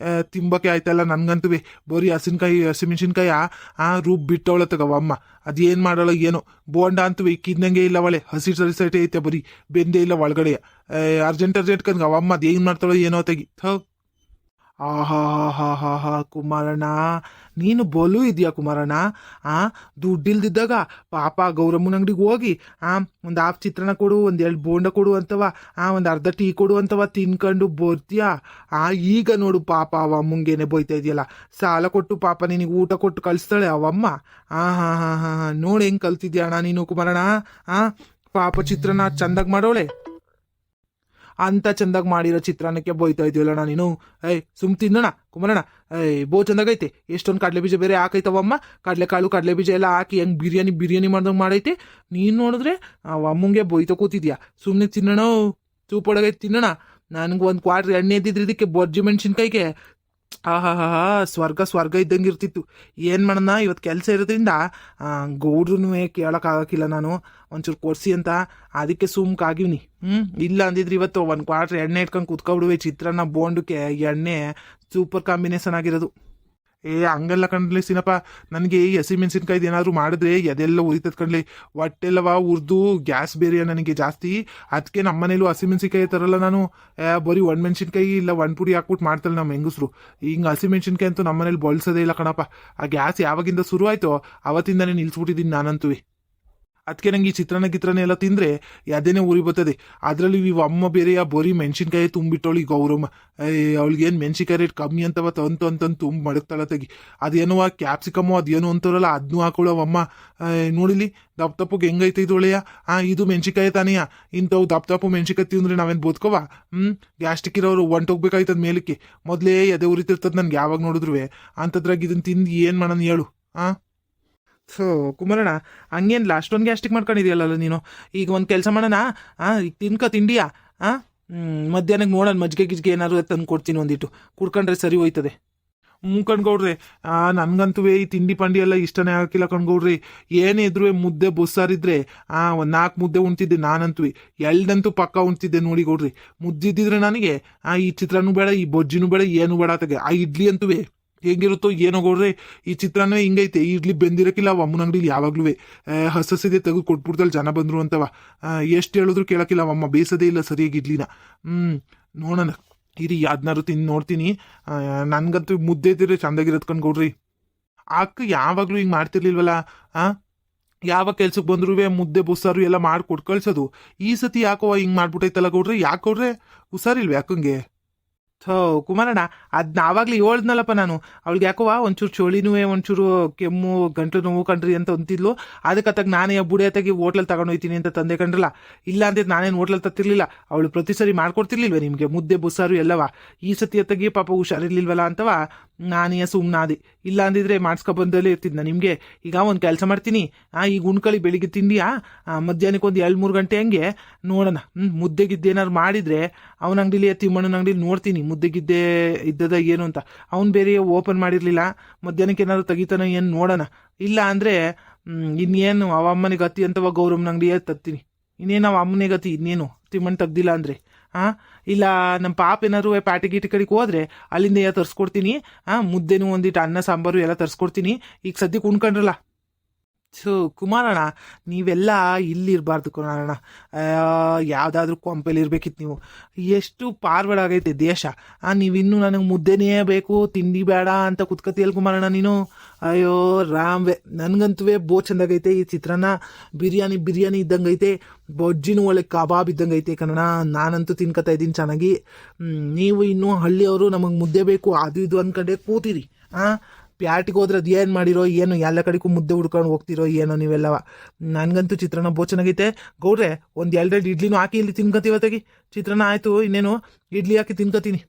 ತಿಂಬಕ್ಕೆ ಆಯ್ತಲ್ಲ ನನ್ಗಂತೂ. ಬರೀ ಹಸಿಮೆಣ್ಸಿನ್ಕಾಯಿ ರೂಪ್ ಬಿಟ್ಟವಳ ತಗವ ಅಮ್ಮ. ಅದೇನು ಮಾಡೋಳ ಏನೋ, ಬೋಂಡ ಅಂತೂ ಕಿದ್ನಂಗೆ ಇಲ್ಲ ಅವಳೆ, ಹಸಿ ಸೈಟೆ ಐತೆ, ಬರೀ ಬೆಂದೇ ಇಲ್ಲ ಒಳಗಡೆ. ಅರ್ಜೆಂಟ್ ಕನ್ಗ ಅವಮ್ಮ ಅದು ಏನು ಮಾಡ್ತಾಳೋ ಏನೋ ತೆಗಿ. ಆಹಾ ಕುಮಾರಣ್ಣ, ನೀನು ಬಲು ಇದೆಯಾ ಕುಮಾರಣ್ಣ. ದುಡ್ಡಿಲ್ದಿದ್ದಾಗ ಪಾಪ ಗೌರಮ್ಮನ ಅಂಗಡಿಗೆ ಹೋಗಿ ಒಂದು ಹಾಫ್ ಚಿತ್ರಾನ್ನ ಕೊಡು, 1-2 ಬೋಂಡ ಕೊಡು ಅಂತವ, ಒಂದು ಅರ್ಧ ಟೀ ಕೊಡು ಅಂತವ, ತಿನ್ಕೊಂಡು ಬರ್ತೀಯಾ. ಈಗ ನೋಡು ಪಾಪ ಅವಮ್ಮಂಗೇನೆ ಬೈತಾ ಇದೆಯಲ್ಲ. ಸಾಲ ಕೊಟ್ಟು ಪಾಪ ನಿನಗೆ ಊಟ ಕೊಟ್ಟು ಕಳಿಸ್ತಾಳೆ ಅವಮ್ಮ. ನೋಡಿ ಹೆಂಗೆ ಕಲ್ತಿದ್ಯಾ ಅಣ್ಣ ನೀನು ಕುಮಾರಣ್ಣ. ಪಾಪ ಚಿತ್ರಾನ್ನ ಚಂದಾಗಿ ಮಾಡೋಳೆ. ಅಂತ ಚಂದಾಗಿ ಮಾಡಿರೋ ಚಿತ್ರಾನ್ನಕ್ಕೆ ಬೈತಾ ಇದೆಯಲ್ಲಣ್ಣ ನೀನು. ಸುಮ್ ತಿನ್ನೋಣ ಕುಮಾರಣ್ಣ. ಚಂದಾಗೈತೆ. ಎಷ್ಟೊಂದು ಕಡಲೆ ಬೀಜ ಬೇರೆ ಹಾಕೈತವಮ್ಮ, ಕಡಲೆಕಾಳು ಕಡಲೆ ಬೀಜ ಎಲ್ಲ ಹಾಕಿ ಹೆಂಗೆ ಬಿರಿಯಾನಿ ಮಾಡ್ದಂಗೆ ಮಾಡೈತೆ. ನೀನು ನೋಡಿದ್ರೆ ಅಮ್ಮಂಗೆ ಬೈತಾ ಕೂತಿದ್ಯಾ. ಸುಮ್ಮನೆ ತಿನ್ನೋಣ, ಚೂಪೊಳಗೈತೆ ತಿನ್ನೋಣ. ನನಗೆ ಒಂದು ಕ್ವಾಟ್ರ್ ಎಣ್ಣೆ ಇದ್ದಿದ್ರೆ ಇದಕ್ಕೆ ಬೊಜ್ಜಿ ಮೆಣಸಿನ್ಕಾಯಿಗೆ ಆಹಾ ಹಾ ಸ್ವರ್ಗ ಸ್ವರ್ಗ ಇದ್ದಂಗೆ ಇರ್ತಿತ್ತು. ಏನು ಮಾಡೋಣ, ಇವತ್ತು ಕೆಲಸ ಇರೋದ್ರಿಂದ ಗೌಡ್ರೂ ಕೇಳೋಕ್ಕಾಗಕ್ಕಿಲ್ಲ ನಾನು, ಒಂಚೂರು ಕೊಡ್ಸಿ ಅಂತ. ಅದಕ್ಕೆ ಸುಮ್ಕಾಗಿವ್ನಿ. ಇಲ್ಲ ಅಂದಿದ್ರೆ ಇವತ್ತು ಒಂದು ಕ್ವಾಟ್ರ್ ಎಣ್ಣೆ ಇಟ್ಕೊಂಡು ಕುತ್ಕೊಬಿಡುವೆ. ಚಿತ್ರಾನ್ನ ಬೋಂಡಕ್ಕೆ ಎಣ್ಣೆ ಸೂಪರ್ ಕಾಂಬಿನೇಷನ್ ಆಗಿರೋದು. ಹಂಗೆಲ್ಲ ಕಣ್ಲಿ ಸೀನಪ್ಪ, ನನಗೆ ಈ ಹಸಿಮೆಣಸಿನ್ಕಾಯ್ದು ಏನಾದರೂ ಮಾಡಿದ್ರೆ ಅದೆಲ್ಲ ಉರಿತದ ಕಣ್ಲಿ. ಹೊಟ್ಟೆಲ್ಲವ ಉರಿದು ಗ್ಯಾಸ್ ಬೇರೆಯ ನನಗೆ ಜಾಸ್ತಿ. ಅದಕ್ಕೆ ನಮ್ಮ ಮನೇಲೂ ಹಸಿಮೆಣಸಿನ್ಕಾಯಿ ತರಲ್ಲ ನಾನು. ಬರೀ ಒಣಮೆಣ್ಸಿನ್ಕಾಯಿ ಇಲ್ಲ ಒಣಪುಡಿ ಹಾಕ್ಬಿಟ್ಟು ಮಾಡ್ತಾಳೆ ನಮ್ಮ ಹೆಂಗಸ್ರು. ಹಿಂಗೆ ಹಸಿಮೆಣ್ಸಿನ್ಕಾಯಿ ಅಂತೂ ನಮ್ಮ ಮನೇಲಿ ಬಳಸೋದೇ ಇಲ್ಲ ಕಣಪ್ಪ. ಆ ಗ್ಯಾಸ್ ಯಾವಾಗಿಂದ ಶುರು ಆಯಿತೋ ಅವತ್ತಿಂದನೇ ನಿಲ್ಸ್ಬಿಟ್ಟಿದ್ದೀನಿ ನಾನಂತೂ. ಅದಕ್ಕೆ ನಂಗೆ ಈ ಚಿತ್ರಾನ್ನ ಎಲ್ಲ ತಿಂದರೆ ಅದೇನೇ ಉರಿ ಬರ್ತದೆ. ಅದರಲ್ಲಿ ಇವು ಅಮ್ಮ ಬೇರೆಯ ಬರೀ ಮೆಣಸಿನ್ಕಾಯಿ ತುಂಬಿಟ್ಟವಳು ಗೌರಮ್ಮ. ಅವಳಿಗೇನು ಮೆಣಸಿನ್ಕಾಯಿ ರೇಟ್ ಕಮ್ಮಿ ಅಂತವ ಅಂತಂದು ತುಂಬ ಮಡಗ್ತಾಳ ತೆಗಿ. ಅದೇನೋ ಕ್ಯಾಪ್ಸಿಕಮ್ಮು ಅದೇನು ಅಂತಾರಲ್ಲ ಅದನ್ನೂ ಹಾಕೊಳ್ಳವಮ್ಮ. ನೋಡಿಲಿ ದಪ್ಪ ದಪ್ಪಗೆ ಹೆಂಗೈತೆ ಇದು ಒಳ್ಳೆಯ. ಇದು ಮೆಣಸಿನ್ಕಾಯಿ ತಾನೆಯಾ, ಇಂಥವು ದಪ್ಪ ಮೆಣಸಿನ್ಕಾಯಿ ತಿಂದ್ರೆ ನಾವೇನು ಬದುಕವ? ಗ್ಯಾಸ್ಟಿಕ್ ಇರೋರು ಹೊಂಟೋಗ್ಬೇಕಾಯ್ತದ ಮೇಲಕ್ಕೆ. ಮೊದಲೇ ಎದೆ ಉರಿತಿರ್ತದ ನನ್ಗೆ ಯಾವಾಗ ನೋಡಿದ್ರು. ಅಂಥದ್ರಾಗ ಇದನ್ನು ತಿಂದು ಏನು ಮಾಡೋಣ ಹೇಳು. ಸೊ ಕುಮಾರಣ್ಣ, ಹಂಗೇನಿಲ್ಲ ಅಷ್ಟೊಂದು ಗ್ಯಾಸ್ಟಿಕ್ ಮಾಡ್ಕೊಂಡಿದೆಯಲ್ಲ ನೀನು. ಈಗ ಒಂದು ಕೆಲಸ ಮಾಡೋಣ, ಈಗ ತಿನ್ಕ ತಿಂಡಿಯಾ? ಮಧ್ಯಾಹ್ನಕ್ಕೆ ನೋಡೋಣ, ಮಜ್ಜಿಗೆ ಗಿಜ್ಗೆ ಏನಾದ್ರು ತಂದು ಕೊಡ್ತೀನಿ, ಒಂದಿಟ್ಟು ಕುಡ್ಕೊಂಡ್ರೆ ಸರಿ ಹೋಯ್ತದೆ. ಕಣ್ಗೌಡ್ರಿ, ನನ್ಗಂತೂ ಈ ತಿಂಡಿ ಪಂಡಿ ಎಲ್ಲ ಇಷ್ಟನೇ ಹಾಕಿಲ್ಲ ಕಣ್ಗೌಡ್ರಿ. ಏನೇ ಇದ್ರು ಮುದ್ದೆ ಬೊಸ್ಸಾರಿದ್ರೆ ಒಂದು 4 ಮುದ್ದೆ ಉಣ್ತಿದ್ದೆ ನಾನಂತೂ. ಎಲ್ದಂತೂ ಪಕ್ಕ ಉಣ್ತಿದ್ದೆ ನೋಡಿ ಗೌಡ್ರಿ. ಮುದ್ದಿದ್ದಿದ್ರೆ ನನಗೆ ಈ ಚಿತ್ರಾನ್ನೂ ಬೇಡ, ಈ ಬೊಜ್ಜಿನೂ ಬೇಡ, ಏನೂ ಬೇಡ ಆತಗೆ. ಆ ಇಡ್ಲಿ ಅಂತೂ ಹೇಗಿರುತ್ತೋ ಏನೋ ಗೌಡ್ರಿ. ಈ ಚಿತ್ರಾನ್ನ ಹಿಂಗೈತೆ, ಈ ಇಡ್ಲಿ ಬೆಂದಿರಕ್ಕಿಲ್ಲ ಅವ ಅಮ್ಮನ ಅಂಗಡಿಲಿ ಯಾವಾಗ್ಲೂ ಹಸಸಿದೆ ತೆಗೆದು ಕೊಟ್ಬಿಡ್ತಲ್ಲಿ ಜನ ಬಂದ್ರು ಅಂತವ. ಎಷ್ಟು ಹೇಳಿದ್ರು ಕೇಳಕ್ಕಿಲ್ಲ ಅವಮ್ಮ, ಬೇಸದೇ ಇಲ್ಲ ಸರಿಯಾಗಿ ಇಡ್ಲಿನ. ನೋಡೋಣ ಇರಿ, ಯಾವ್ದನ್ನಾರು ತಿಂದು ನೋಡ್ತೀನಿ. ನನ್ಗಂತೂ ಮುದ್ದೆ ಇದ್ದಿದ್ರೆ ಚಂದಾಗಿರತ್ ಕಣ್ಗೌಡ್ರಿ. ಅಕ್ಕ ಯಾವಾಗ್ಲೂ ಹಿಂಗೆ ಮಾಡ್ತಿರ್ಲಿಲ್ವಲ್ಲ. ಯಾವಾಗ ಕೆಲ್ಸಕ್ಕೆ ಬಂದ್ರು ಮುದ್ದೆ ಬುಸ್ಸಾರು ಎಲ್ಲ ಮಾಡಿ ಕೊಟ್ಟು ಕಳ್ಸೋದು. ಈ ಸತಿ ಯಾಕೋ ಹಿಂಗೆ ಮಾಡ್ಬಿಟ್ಟೈತಲ್ಲ ಗೌಡ್ರಿ. ಯಾಕೆ ಗೌಡ್ರೆ, ಹುಷಾರಿಲ್ವ ಯಾಕಂಗೆ? ಥೋ ಕುಮಾರಣ್ಣ, ಅದನ್ನ ಆವಾಗಲೇ ಹೇಳ್ದ್ನಲ್ಲಪ್ಪ ನಾನು. ಅವಳಿಗೆ ಯಾಕೋ ಒಂಚೂರು ಚೋಳಿನೂ ಒಂಚೂರು ಕೆಮ್ಮು ಗಂಟಲು ನೋವು ಕಂಡ್ರಿ ಅಂತ ಅಂತಿದ್ಲು. ಅದಕ್ಕೆ ನಾನೇ ಬುಡಿ ಅತ್ತಾಗಿ ಹೋಟ್ಲಲ್ಲಿ ತಗೊಂಡೋಯ್ತೀನಿ ಅಂತ ತಂದೆ ಕಂಡ್ರಲ್ಲ. ಇಲ್ಲ ಅಂದಿದ್ದು ನಾನೇನು ಹೋಟ್ಲಲ್ಲಿ ತತ್ತಿರ್ಲಿಲ್ಲ. ಅವಳು ಪ್ರತಿ ಸರಿ ಮಾಡ್ಕೊಡ್ತಿರ್ಲಿಲ್ವ ನಿಮಗೆ ಮುದ್ದೆ ಬುಸ್ಸಾರು ಎಲ್ಲವ. ಈ ಸತಿ ಅತ್ತಾಗಿ ಪಾಪ ಹುಷಾರಿರ್ಲಿಲ್ವಲ್ಲ ಅಂತವ ನಾನೇ ಸುಮ್ಮನಾದೆ. ಇಲ್ಲ ಅಂದಿದ್ರೆ ಮಾಡಿಸ್ಕೊಬಂದಲ್ಲೇ ಇರ್ತಿದ್ನ ನಿಮಗೆ. ಈಗ ಒಂದು ಕೆಲಸ ಮಾಡ್ತೀನಿ, ಈಗ ಉಣ್ಕಳಿ ಬೆಳಿಗ್ಗೆ ತಿಂಡಿಯಾ, ಮಧ್ಯಾಹ್ನಕ್ಕೆ ಒಂದು 2-3 ಗಂಟೆ ಹಂಗೆ ನೋಡೋಣ. ಮುದ್ದೆಗಿದ್ದೇನಾದ್ರು ಮಾಡಿದರೆ ಅವನ ಅಂಗಡಿಲಿ ತಿಮ್ಮಣ್ಣನ ಅಂಗಡಿಲಿ ನೋಡ್ತೀನಿ ಮುದ್ದೆಗಿದ್ದೆ ಇದ್ದದ ಏನು ಅಂತ. ಅವ್ನು ಬೇರೆ ಓಪನ್ ಮಾಡಿರಲಿಲ್ಲ. ಮಧ್ಯಾಹ್ನಕ್ಕೆ ಏನಾದ್ರು ತೆಗಿತಾನೋ ಏನು ನೋಡೋಣ. ಇಲ್ಲ ಅಂದರೆ ಇನ್ನೇನು ಅವ ಅಮ್ಮನಿಗೆ ಗತಿ ಅಂತವ ಗೌರಮ್ಮನ ಅಂಗಡಿಯೇ ತತ್ತೀನಿ. ಇನ್ನೇನು ಅವ ಅಮ್ಮನೇ ಗತಿ, ಇನ್ನೇನು ತಿಮ್ಮಣ್ಣ ತೆಗ್ದಿಲ್ಲ ಅಂದರೆ. ಇಲ್ಲ ನಮ್ಮ ಪಾಪ ಏನಾದ್ರು ಪ್ಯಾಟಿ ಗೀಟಿ ಕಡೆಗೆ ಹೋದ್ರೆ ಅಲ್ಲಿಂದ ತರಿಸ್ಕೊಡ್ತೀನಿ. ಮುದ್ದೆನೂ ಒಂದಿಟ್ಟು ಅನ್ನ ಸಾಂಬಾರು ಎಲ್ಲ ತರಿಸ್ಕೊಡ್ತೀನಿ. ಈಗ ಸದ್ಯಕ್ಕೆ ಉಣ್ಕೊಂಡ್ರಲ್ಲ. ಸೊ ಕುಮಾರಣ್ಣ, ನೀವೆಲ್ಲ ಇಲ್ಲಿರಬಾರ್ದು ಕುಮಾರಣ್ಣ. ಯಾವುದಾದ್ರೂ ಕೊಂಪೆಲಿ ಇರ್ಬೇಕಿತ್ತು ನೀವು. ಎಷ್ಟು ಫಾರ್ವರ್ಡ್ ಆಗೈತೆ ದೇಶ. ನೀವಿನ್ನೂ ನನಗೆ ಮುದ್ದೆನೇ ಬೇಕು ತಿಂಡಿ ಬೇಡ ಅಂತ ಕುತ್ಕತಿಯಲ್ಲ ಕುಮಾರಣ್ಣ ನೀನು. ಅಯ್ಯೋ ರಾಮ್ವೆ, ನನಗಂತೂ ಚಂದಾಗೈತೆ ಈ ಚಿತ್ರಾನ್ನ. ಬಿರಿಯಾನಿ ಇದ್ದಂಗೈತೆ, ಬೊಜ್ಜಿನೂ ಒಳ್ಳೆ ಕಬಾಬ್ ಇದ್ದಂಗೈತೆ ಕನ್ನಡ. ನಾನಂತೂ ತಿನ್ಕೊತಾ ಇದ್ದೀನಿ ಚೆನ್ನಾಗಿ. ನೀವು ಇನ್ನೂ ಹಳ್ಳಿಯವರು ನಮಗೆ ಮುದ್ದೆ ಬೇಕು ಅದು ಇದು ಅಂದ್ಕೊಂಡೆ ಕೂತೀರಿ. ಪ್ಯಾಟಿಗೆ ಹೋದ್ರೆ ಅದು ಏನು ಮಾಡಿರೋ ಏನು, ಎಲ್ಲ ಕಡೆಗೂ ಮುದ್ದೆ ಹುಡ್ಕೊಂಡು ಹೋಗ್ತಿರೋ ಏನೋ ನೀವೆಲ್ಲವ. ನನಗಂತೂ ಚಿತ್ರಾನ್ನ ಚೆನ್ನಾಗೈತೆ ಗೌಡ್ರೆ. ಒಂದು 2 ಇಡ್ಲಿನೂ ಹಾಕಿ ಇಲ್ಲಿ ತಿನ್ಕೋತೀವತ್ತಾಗಿ. ಚಿತ್ರಾನ್ನ ಆಯಿತು, ಇನ್ನೇನು ಇಡ್ಲಿ ಹಾಕಿ ತಿನ್ಕೋತೀನಿ.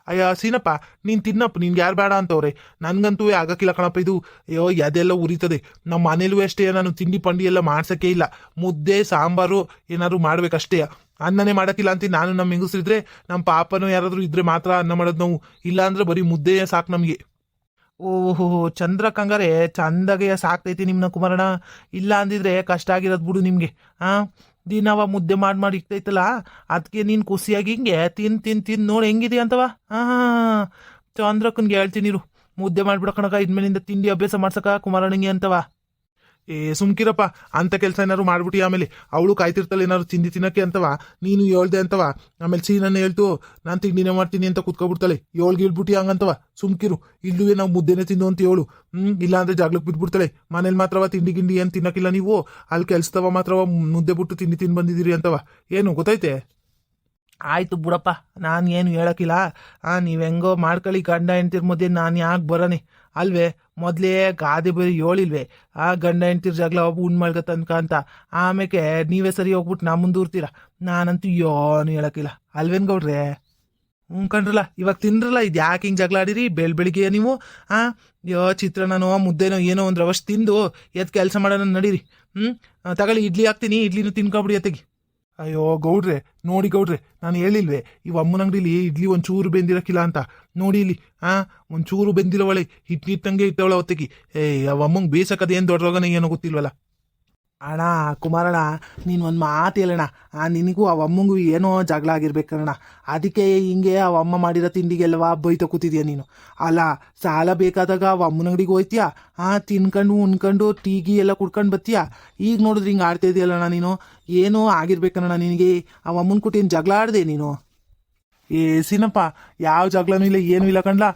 ಅಯ್ಯ ಸೀನಪ್ಪ, ನೀನು ತಿನ್ನಪ್ಪ, ನಿನ್ಗೆ ಯಾರು ಬೇಡ ಅಂತವ್ರೆ. ನನಗಂತೂ ಆಗಕ್ಕಿಲ್ಲ ಕಣಪ್ಪ ಇದು. ಅಯ್ಯೋ ಅದೆಲ್ಲ ಉರಿತದೆ. ನಮ್ಮ ಮನೇಲೂ ಅಷ್ಟೇ, ನಾನು ತಿಂಡಿ ಪಂಡಿ ಎಲ್ಲ ಮಾಡ್ಸೋಕ್ಕೆ ಇಲ್ಲ. ಮುದ್ದೆ ಸಾಂಬಾರು ಏನಾದ್ರು ಮಾಡ್ಬೇಕಷ್ಟೇ. ಅನ್ನನೇ ಮಾಡೋಕ್ಕಿಲ್ಲ ಅಂತೀನಿ ನಾನು. ನಮ್ಮ ಹೆಂಗಸ್ರಿದ್ರೆ ನಮ್ಮ ಪಾಪನೂ ಯಾರಾದರೂ ಇದ್ರೆ ಮಾತ್ರ ಅನ್ನ ಮಾಡೋದು ನಾವು. ಇಲ್ಲ ಅಂದ್ರೆ ಬರೀ ಮುದ್ದೆ ಸಾಕು ನಮಗೆ. ಓಹೋ ಚಂದ್ರಕ್ಕಂಗಾರೆ ಚಂದಾಗೆ ಸಾಕ್ತೈತಿ ನಿಮ್ಮನ್ನ ಕುಮಾರಣ್ಣ. ಇಲ್ಲ ಅಂದಿದ್ರೆ ಕಷ್ಟ ಆಗಿರೋದು ಬಿಡು ನಿಮಗೆ. ದಿನವ ಮುದ್ದೆ ಮಾಡಿ ಇಕ್ತೈತಲ್ಲ, ಅದಕ್ಕೆ ನೀನು ಖುಷಿಯಾಗಿ ಹಿಂಗೆ ತಿನ್ ನೋಡಿ ಹೆಂಗಿದೆ ಅಂತವ. ಚಂದ್ರಕ್ಕನ್ಗೆ ಹೇಳ್ತೀನಿ ಇರು, ಮುದ್ದೆ ಮಾಡಿಬಿಡಕಣಕ ಇದ್ಮೇಲಿಂದ ತಿಂಡಿ ಅಭ್ಯಾಸ ಮಾಡ್ಸಕ ಕುಮಾರಣ್ಣಂಗೆ ಅಂತವ. ಸುಮ್ಕಿರಪ್ಪ, ಅಂತ ಕೆಲಸ ಏನಾದ್ರು ಮಾಡ್ಬಿಟ್ಟು ಆಮೇಲೆ ಅವಳು ಕಾಯ್ತಿರ್ತಾಳೆ ಏನಾದ್ರು ತಿಂಡಿ ತಿನ್ನಕ್ಕೆ ಅಂತವ. ನೀನು ಹೇಳ್ದೆ ಅಂತವ, ಆಮೇಲೆ ಸೀನನ್ನ ಹೇಳ್ತು ನಾನು ತಿಂಡಿನೇ ಮಾಡ್ತೀನಿ ಅಂತ ಕುತ್ಕೊಬಿಡ್ತಾಳೆ. ಹೇಳ್ಬಿಟ್ಟು ಹಂಗಂತವ. ಸುಮ್ಕಿರು, ಇಲ್ಲೂ ನಾವು ಮುದ್ದೆನೇ ತಿಂದು ಅಂತ ಹೇಳು. ಇಲ್ಲ ಅಂದ್ರೆ ಜಾಗ್ಲಕ್ಕೆ ಬಿದ್ಬಿಡ್ತಾಳೆ. ಮನೇಲಿ ಮಾತ್ರವ ತಿಂಡಿ ಗಿಂಡಿ ಏನು ತಿನ್ನಕ್ಕಿಲ್ಲ ನೀವು, ಅಲ್ಲಿ ಕೆಲ್ಸದವ ಮಾತ್ರವ ಮುದ್ದೆ ಬಿಟ್ಟು ತಿಂದು ಬಂದಿದ್ದೀರಿ ಅಂತವ. ಏನು ಗೊತ್ತೈತೆ? ಆಯ್ತು ಬಿಡಪ್ಪ, ನಾನು ಏನು ಹೇಳಕ್ಕಿಲ್ಲ. ನೀವು ಹೆಂಗೋ ಮಾಡ್ಕೊಳ್ಳಿ ಗಂಡ ಹೆಂಡ್ತಿರ್ ಮಧ್ಯೆ ನಾನು ಯಾಕೆ ಬರೋನೆ ಅಲ್ವೇ. ಮೊದಲೇ ಗಾದೆ ಬರೀ ಹೇಳಿಲ್ವೇ, ಗಂಡ ಹೆಂಡ್ತಿರ್ ಜಗಳ ಉಣ್ ಮಾಡ್ಕತ್ತನ್ಕ ಅಂತ. ಆಮೇಲೆ ನೀವೇ ಸರಿ ಹೋಗ್ಬಿಟ್ಟು ನಾ ಮುಂದೂರ್ತೀರ. ನಾನಂತೂ ಏನು ಹೇಳಕ್ಕಿಲ್ಲ ಅಲ್ವೇನ್ ಗೌಡ್ರೆ? ಕಂಡ್ರಲ್ಲ, ಇವಾಗ ತಿನ್ರಲ್ಲ, ಇದು ಯಾಕೆ ಹಿಂಗೆ ಜಗಳ ಆಡಿರಿ ಬೆಳಿಗ್ಗೆ ನೀವು? ಚಿತ್ರಾನ್ನನೋ ಮುದ್ದೆನೋ ಏನೋ ಒಂದು ರವಷ್ಟು ತಿಂದು ಎದ್ದು ಕೆಲಸ ಮಾಡೋಣ ನಡೀರಿ. ತಗೊಳ್ಳಿ ಇಡ್ಲಿ ಹಾಕ್ತೀನಿ, ಇಡ್ಲಿನೂ ತಿನ್ಕೊಬಿಡಿ ಅತ್ತಿಗೆ. ಅಯ್ಯೋ ಗೌಡ್ರೆ, ನೋಡಿ ಗೌಡ್ರೆ, ನಾನು ಹೇಳಿಲ್ವೇ ಇವ್ ಅಮ್ಮನ ಅಂಗಡಿಲಿ ಇಡ್ಲಿ ಒಂಚೂರು ಬೆಂದಿರಕ್ಕಿಲ್ಲ ಅಂತ. ನೋಡಿ ಇಲ್ಲಿ ಒಂಚೂರು ಬೆಂದಿಲ್ಲ ಒಳ್ಳೆ ಹಿಟ್ಟಿಟ್ಟಂಗೆ ಇಟ್ಟವಳ ಹೊತ್ತಿಗೆ. ಅವ್ ಅಮ್ಮಂಗೆ ಬೇಸಕ್ಕದೇನು ದೊಡ್ಡ ರೋಗನ ಏನೋ ಗೊತ್ತಿಲ್ವಲ್ಲ. ಅಣ್ಣ ಕುಮಾರಣ್ಣ, ನೀನು ಒಂದು ಮಾತು ಹೇಳಣ್ಣ. ನಿನಗೂ ಆ ಅಮ್ಮಂಗೂ ಏನೋ ಜಗಳ ಆಗಿರ್ಬೇಕಣ್ಣ. ಅದಕ್ಕೆ ಹಿಂಗೆ ಆ ಅಮ್ಮ ಮಾಡಿರೋ ತಿಂಡಿಗೆಲ್ಲವಾ ಬೈತ ಕೂತಿದ್ಯಾ ನೀನು. ಅಲ್ಲ, ಸಾಲ ಬೇಕಾದಾಗ ಆ ಅಮ್ಮನ ಅಂಗಡಿಗೆ ಹೋಯ್ತೀಯಾ, ತಿನ್ಕೊಂಡು ಉಣ್ಕೊಂಡು ಟೀಗಿ ಎಲ್ಲ ಕುಡ್ಕೊಂಡು ಬತ್ತೀಯಾ. ಈಗ ನೋಡಿದ್ರೆ ಹಿಂಗೆ ಆಡ್ತಾ ಇದೆಯಲ್ಲಣ್ಣ ನೀನು. ಏನೋ ಆಗಿರ್ಬೇಕಣ್ಣ ನಿನಗೆ. ಆ ಅಮ್ಮನ ಕುಟ್ಟಿ ಏನು ಜಗಳ ಆಡ್ದೆ ನೀನು? ಸೀನಪ್ಪ, ಯಾವ ಜಗಳನೂ ಇಲ್ಲ, ಏನೂ ಇಲ್ಲ ಕಣ್ಲಾ.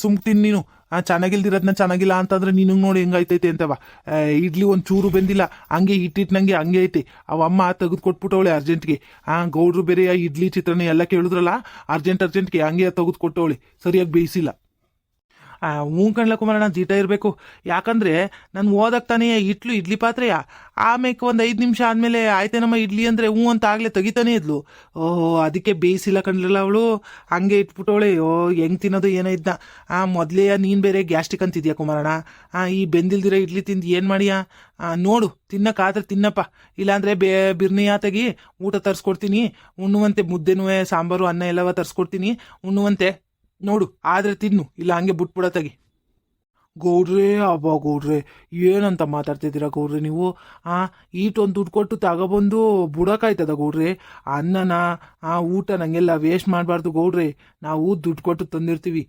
ಸುಮ್ತೀನಿ ನೀನು. ಚೆನ್ನಾಗಿಲ್ದಿರೋದನ್ನ ಚೆನ್ನಾಗಿಲ್ಲ ಅಂತಂದ್ರೆ ನಿನಗೆ ನೋಡಿ ಹೆಂಗೈತೈತೆ ಅಂತವ. ಇಡ್ಲಿ ಒಂದು ಚೂರು ಬೆಂದಿಲ್ಲ, ಹಂಗೆ ನಂಗೆ ಹಂಗೆ ಐತೆ. ಅವಮ್ಮ ತೆಗೆದು ಕೊಟ್ಬಿಟ್ಟವಳೆ ಅರ್ಜೆಂಟ್ಗೆ. ಗೌಡ್ರು ಬೇರೆ ಇಡ್ಲಿ ಚಿತ್ರಾನ್ನ ಎಲ್ಲ ಕೇಳಿದ್ರಲ್ಲ, ಅರ್ಜೆಂಟ್ಗೆ ಹಂಗೆ ತೆಗೆದು ಕೊಟ್ಟವಳೆ, ಸರಿಯಾಗಿ ಬೇಯಿಸಿಲ್ಲ. ಹ್ಞೂ ಕಣ್ಲ ಕುಮಾರಣ್ಣ, ಜೀಟ ಇರಬೇಕು. ಯಾಕಂದ್ರೆ ನಾನು ಓದಕ್ ತಾನೇ ಇಡ್ಲಿ ಪಾತ್ರೆಯ. ಆಮೇಲೆ ಒಂದು 5 ನಿಮಿಷ ಆದಮೇಲೆ ಆಯ್ತೇನಮ್ಮ ಇಡ್ಲಿ ಅಂದರೆ ಹ್ಞೂ ಅಂತ ಆಗಲೇ ತೆಗಿತಾನೆ ಇದ್ಲು. ಓಹೋ, ಅದಕ್ಕೆ ಬೇಯಿಸಿಲ್ಲ ಕಣ್ಲಲ್ಲ ಅವಳು, ಹಂಗೆ ಇಟ್ಬಿಟ್ಟವಳೆ. ಹೆಂಗೆ ತಿನ್ನೋದು ಏನೋ ಇದ್ದ. ಮೊದಲೇ ನೀನು ಬೇರೆ ಗ್ಯಾಸ್ಟ್ರಿಕ್ ಅಂತಿದ್ಯಾ ಕುಮಾರಣ್ಣ. ಈ ಬೆಂದಿಲ್ದಿರೋ ಇಡ್ಲಿ ತಿಂದು ಏನು ಮಾಡಿಯಾ? ನೋಡು, ತಿನ್ನಕ್ಕಾದ್ರೆ ತಿನ್ನಪ್ಪ, ಇಲ್ಲಾಂದರೆ ಬಿರ್ನಿ ಆತಾಗಿ ಊಟ ತರಿಸ್ಕೊಡ್ತೀನಿ, ಉಣ್ಣುವಂತೆ. ಮುದ್ದೆನೂ ಸಾಂಬಾರು ಅನ್ನ ಎಲ್ಲವ ತರಿಸ್ಕೊಡ್ತೀನಿ, ಉಣ್ಣುವಂತೆ. ನೋಡು, ಆದ್ರೆ ತಿನ್ನು, ಇಲ್ಲ ಹಂಗೆ ಬಿಟ್ಬಿಡತ್ತಾಗಿ. ಗೌಡ್ರೆ, ಅಬ್ಬಾ ಗೌಡ್ರೆ, ಏನಂತ ಮಾತಾಡ್ತಿದ್ದೀರಾ ಗೌಡ್ರೆ ನೀವು? ಈಟೊಂದು ದುಡ್ಡು ಕೊಟ್ಟು ತಗೊಬಂದು ಬುಡಕಾಯ್ತದ ಗೌಡ್ರೆ? ಅನ್ನನ ಊಟ ನಂಗೆಲ್ಲ ವೇಸ್ಟ್ ಮಾಡಬಾರ್ದು ಗೌಡ್ರೆ. ನಾವು ದುಡ್ಡು ಕೊಟ್ಟು ತಂದಿರ್ತೀವಿ.